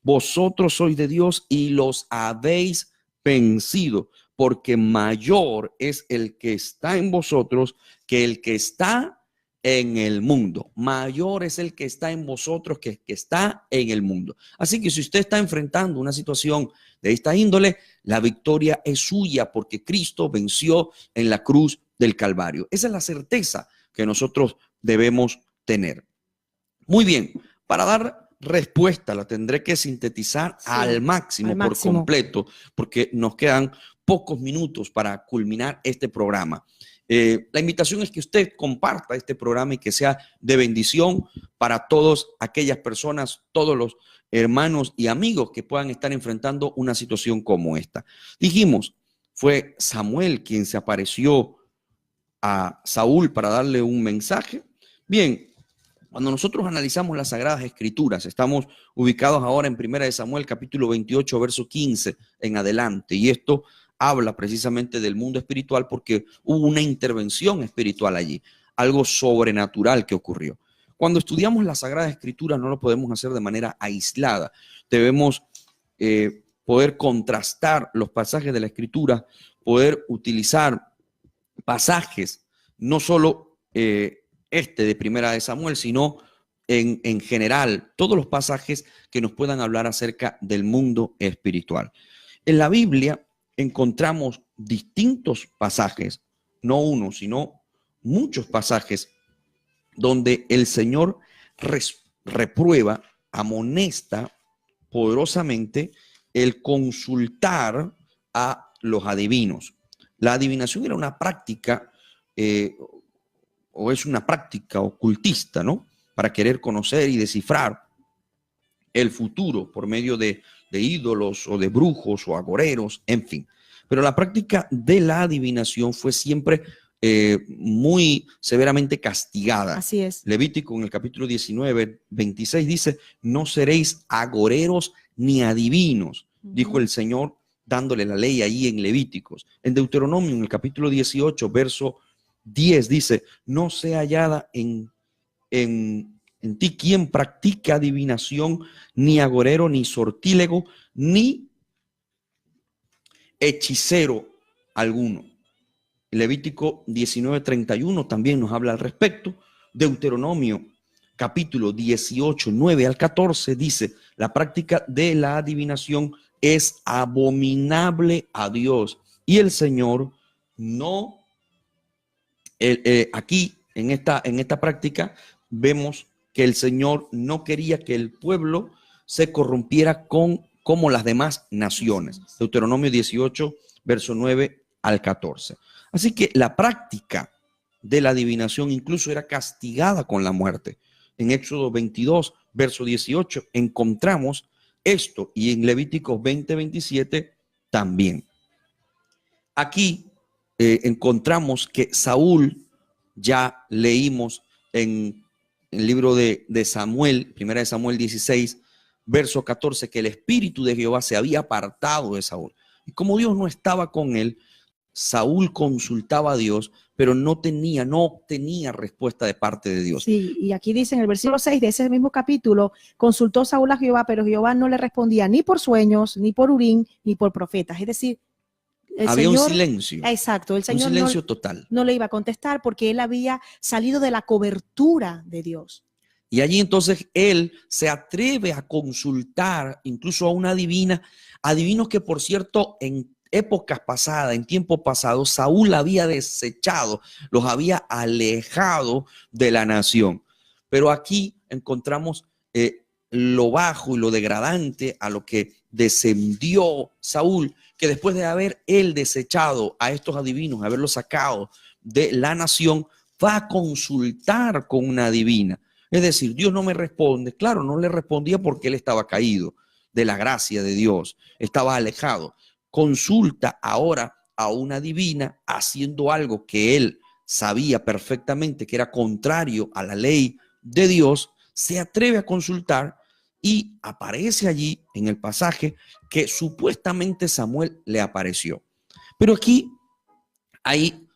Vosotros sois de Dios y los habéis vencido, porque mayor es el que está en vosotros que el que está en el mundo. Mayor es el que está en vosotros que el que está en el mundo. Así que si usted está enfrentando una situación de esta índole, la victoria es suya, porque Cristo venció en la cruz del Calvario. Esa es la certeza que nosotros debemos tener. Muy bien, para dar respuesta la tendré que sintetizar al máximo, por completo, porque nos quedan pocos minutos para culminar este programa. La invitación es que usted comparta este programa y que sea de bendición para todas aquellas personas, todos los hermanos y amigos que puedan estar enfrentando una situación como esta. Dijimos, fue Samuel quien se apareció a Saúl para darle un mensaje. Bien, cuando nosotros analizamos las Sagradas Escrituras, estamos ubicados ahora en Primera de Samuel, capítulo 28, verso 15 en adelante, y esto habla precisamente del mundo espiritual porque hubo una intervención espiritual allí, algo sobrenatural que ocurrió. Cuando estudiamos las Sagradas Escrituras no lo podemos hacer de manera aislada, debemos poder contrastar los pasajes de la Escritura, poder utilizar pasajes, no solo de Primera de Samuel, sino en general, todos los pasajes que nos puedan hablar acerca del mundo espiritual. En la Biblia encontramos distintos pasajes, no uno, sino muchos pasajes donde el Señor reprueba, amonesta poderosamente el consultar a los adivinos. La adivinación era una práctica, o es una práctica ocultista, ¿no? Para querer conocer y descifrar el futuro por medio de ídolos o de brujos o agoreros, en fin. Pero la práctica de la adivinación fue siempre muy severamente castigada. Así es. Levítico en el capítulo 19, 26 dice: no seréis agoreros ni adivinos, dijo el Señor dándole la ley ahí en Levíticos. En Deuteronomio, en el capítulo 18, verso 10, dice: no sea hallada en ti quien practique adivinación, ni agorero, ni sortílego, ni hechicero alguno. Levítico 19:31 también nos habla al respecto. Deuteronomio capítulo 18, 9 al 14 dice: la práctica de la adivinación es abominable a Dios, y el Señor no, aquí en esta práctica vemos que el Señor no quería que el pueblo se corrompiera como las demás naciones. Deuteronomio 18, verso 9 al 14. Así que la práctica de la adivinación incluso era castigada con la muerte. En Éxodo 22, verso 18, encontramos esto, y en Levíticos 20, 27 también. Aquí encontramos que Saúl, ya leímos en el libro de Samuel, primera de Samuel 16, verso 14, que el espíritu de Jehová se había apartado de Saúl. Y como Dios no estaba con él, Saúl consultaba a Dios, pero no obtenía respuesta de parte de Dios. Sí, y aquí dice en el versículo 6 de ese mismo capítulo: consultó Saúl a Jehová, pero Jehová no le respondía ni por sueños, ni por Urim, ni por profetas. Es decir, había un silencio. Exacto, el Señor un silencio total. No le iba a contestar porque él había salido de la cobertura de Dios. Y allí entonces él se atreve a consultar incluso a una adivinos que, por cierto, en épocas pasadas, en tiempos pasados, Saúl había desechado, los había alejado de la nación. Pero aquí encontramos lo bajo y lo degradante a lo que descendió Saúl, que después de haber él desechado a estos adivinos, haberlos sacado de la nación, va a consultar con una adivina. Es decir, Dios no me responde. Claro, no le respondía porque él estaba caído de la gracia de Dios, estaba alejado. Consulta ahora a una adivina haciendo algo que él sabía perfectamente que era contrario a la ley de Dios. Se atreve a consultar y aparece allí en el pasaje que supuestamente Samuel le apareció. Pero aquí hay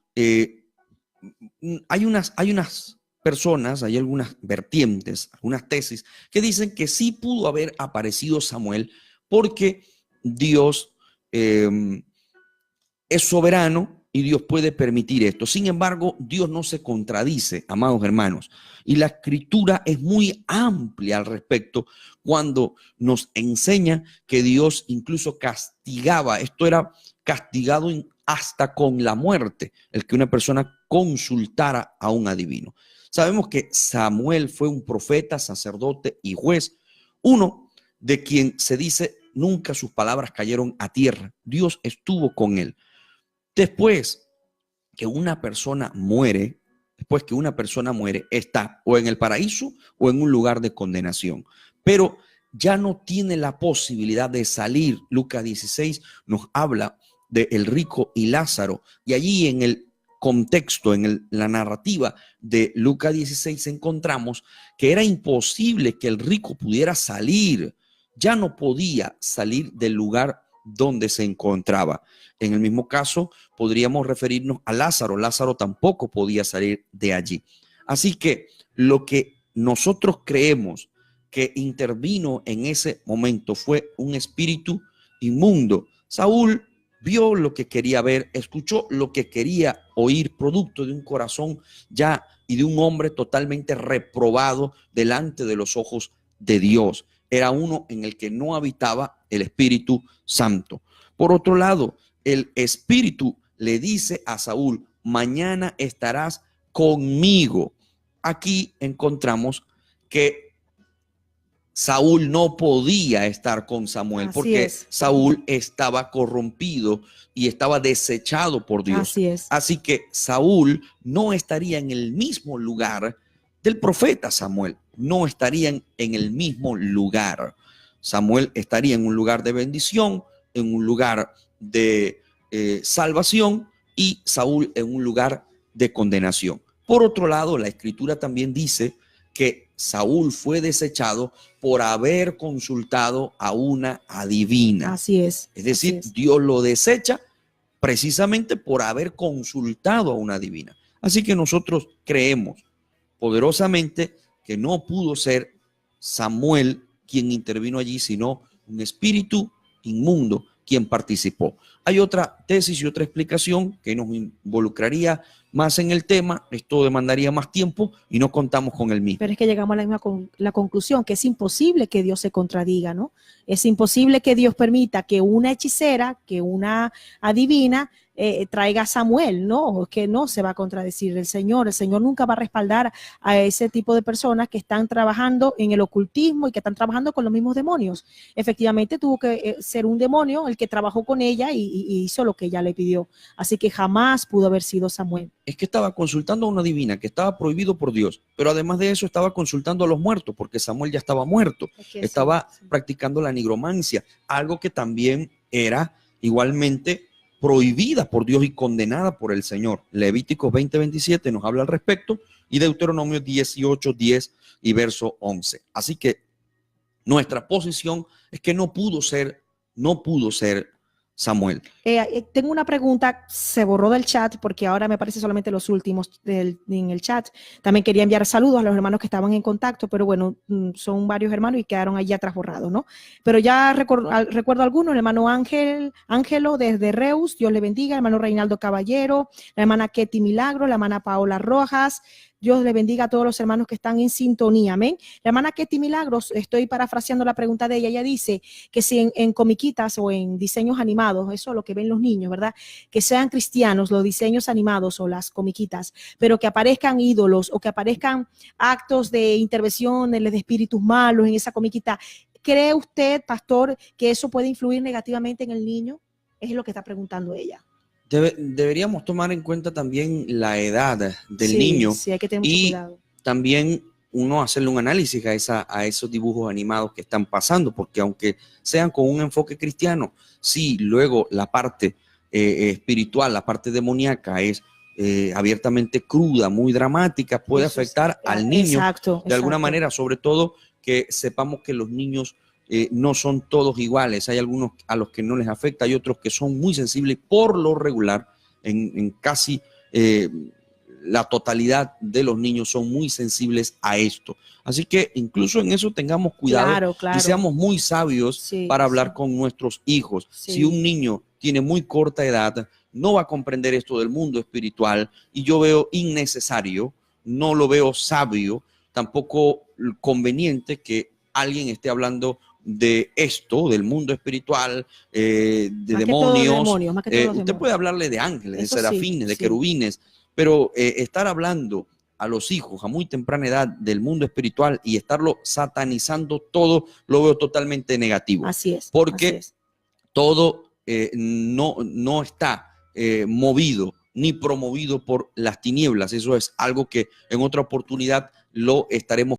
unas personas, hay algunas vertientes, algunas tesis que dicen que sí pudo haber aparecido Samuel porque Dios es soberano y Dios puede permitir esto. Sin embargo, Dios no se contradice, amados hermanos, y la escritura es muy amplia al respecto cuando nos enseña que Dios incluso castigaba. Esto era castigado hasta con la muerte, el que una persona consultara a un adivino. Sabemos que Samuel fue un profeta, sacerdote y juez, uno de quien se dice nunca sus palabras cayeron a tierra. Dios estuvo con él. Después que una persona muere, está o en el paraíso o en un lugar de condenación, pero ya no tiene la posibilidad de salir. Lucas 16 nos habla de el rico y Lázaro, y allí en el contexto, en la narrativa de Lucas 16 encontramos que era imposible que el rico pudiera salir. Ya no podía salir del lugar donde se encontraba. En el mismo caso, podríamos referirnos a Lázaro. Lázaro tampoco podía salir de allí. Así que lo que nosotros creemos que intervino en ese momento fue un espíritu inmundo. Saúl vio lo que quería ver, escuchó lo que quería oír, producto de un corazón ya y de un hombre totalmente reprobado delante de los ojos de Dios. Era uno en el que no habitaba el Espíritu Santo. Por otro lado, el Espíritu le dice a Saúl: mañana estarás conmigo. Aquí encontramos que Saúl no podía estar con Samuel porque Saúl estaba corrompido y estaba desechado por Dios. Así que Saúl no estaría en el mismo lugar del profeta Samuel. No estarían en el mismo lugar. Samuel estaría en un lugar de bendición, en un lugar de salvación, y Saúl en un lugar de condenación. Por otro lado, la escritura también dice que Saúl fue desechado por haber consultado a una adivina. Así es. Es decir, así es. Dios lo desecha precisamente por haber consultado a una adivina. Así que nosotros creemos poderosamente que no pudo ser Samuel quien intervino allí, sino un espíritu inmundo quien participó. Hay otra tesis y otra explicación que nos involucraría más en el tema. Esto demandaría más tiempo y no contamos con el mismo. Pero es que llegamos a la conclusión que es imposible que Dios se contradiga, ¿no? Es imposible que Dios permita que una hechicera, que una adivina traiga a Samuel, ¿no? Que no se va a contradecir el Señor. El Señor nunca va a respaldar a ese tipo de personas que están trabajando en el ocultismo y que están trabajando con los mismos demonios. Efectivamente tuvo que ser un demonio el que trabajó con ella y hizo lo que ella le pidió. Así que jamás pudo haber sido Samuel. Es que estaba consultando a una divina que estaba prohibido por Dios, pero además de eso estaba consultando a los muertos, porque Samuel ya estaba muerto. Estaba practicando la nigromancia, algo que también era igualmente prohibida por Dios y condenada por el Señor. Levíticos 20:27 nos habla al respecto y Deuteronomio 18:10 y verso 11. Así que nuestra posición es que no pudo ser Samuel. Tengo una pregunta, se borró del chat porque ahora me parece solamente los últimos en el chat. También quería enviar saludos a los hermanos que estaban en contacto, pero bueno, son varios hermanos y quedaron allí atrás borrados, ¿no? Pero ya recuerdo algunos, el hermano Ángelo desde Reus, Dios le bendiga, el hermano Reinaldo Caballero, la hermana Ketty Milagro, la hermana Paola Rojas. Dios le bendiga a todos los hermanos que están en sintonía, amén. La hermana Ketty Milagros, estoy parafraseando la pregunta de ella, ella dice que si en comiquitas o en diseños animados, eso es lo que ven los niños, ¿verdad? Que sean cristianos los diseños animados o las comiquitas, pero que aparezcan ídolos o que aparezcan actos de intervención de espíritus malos en esa comiquita. ¿Cree usted, pastor, que eso puede influir negativamente en el niño? Es lo que está preguntando ella. Deberíamos tomar en cuenta también la edad del niño, sí, hay que tener mucho cuidado. También uno hacerle un análisis a esos dibujos animados que están pasando, porque aunque sean con un enfoque cristiano, sí, luego la parte espiritual, la parte demoníaca es abiertamente cruda, muy dramática, puede afectar al niño de alguna manera, sobre todo que sepamos que los niños no son todos iguales, hay algunos a los que no les afecta, hay otros que son muy sensibles por lo regular, en casi la totalidad de los niños son muy sensibles a esto. Así que incluso en eso tengamos cuidado y seamos muy sabios para hablar con nuestros hijos. Si un niño tiene muy corta edad, no va a comprender esto del mundo espiritual y yo veo innecesario, no lo veo sabio, tampoco conveniente que alguien esté hablando de esto, del mundo espiritual, de demonios. Usted puede hablarle de ángeles, de serafines, de querubines, pero estar hablando a los hijos a muy temprana edad del mundo espiritual y estarlo satanizando todo, lo veo totalmente negativo. Así es. Porque todo no está movido ni promovido por las tinieblas. Eso es algo que en otra oportunidad lo estaremos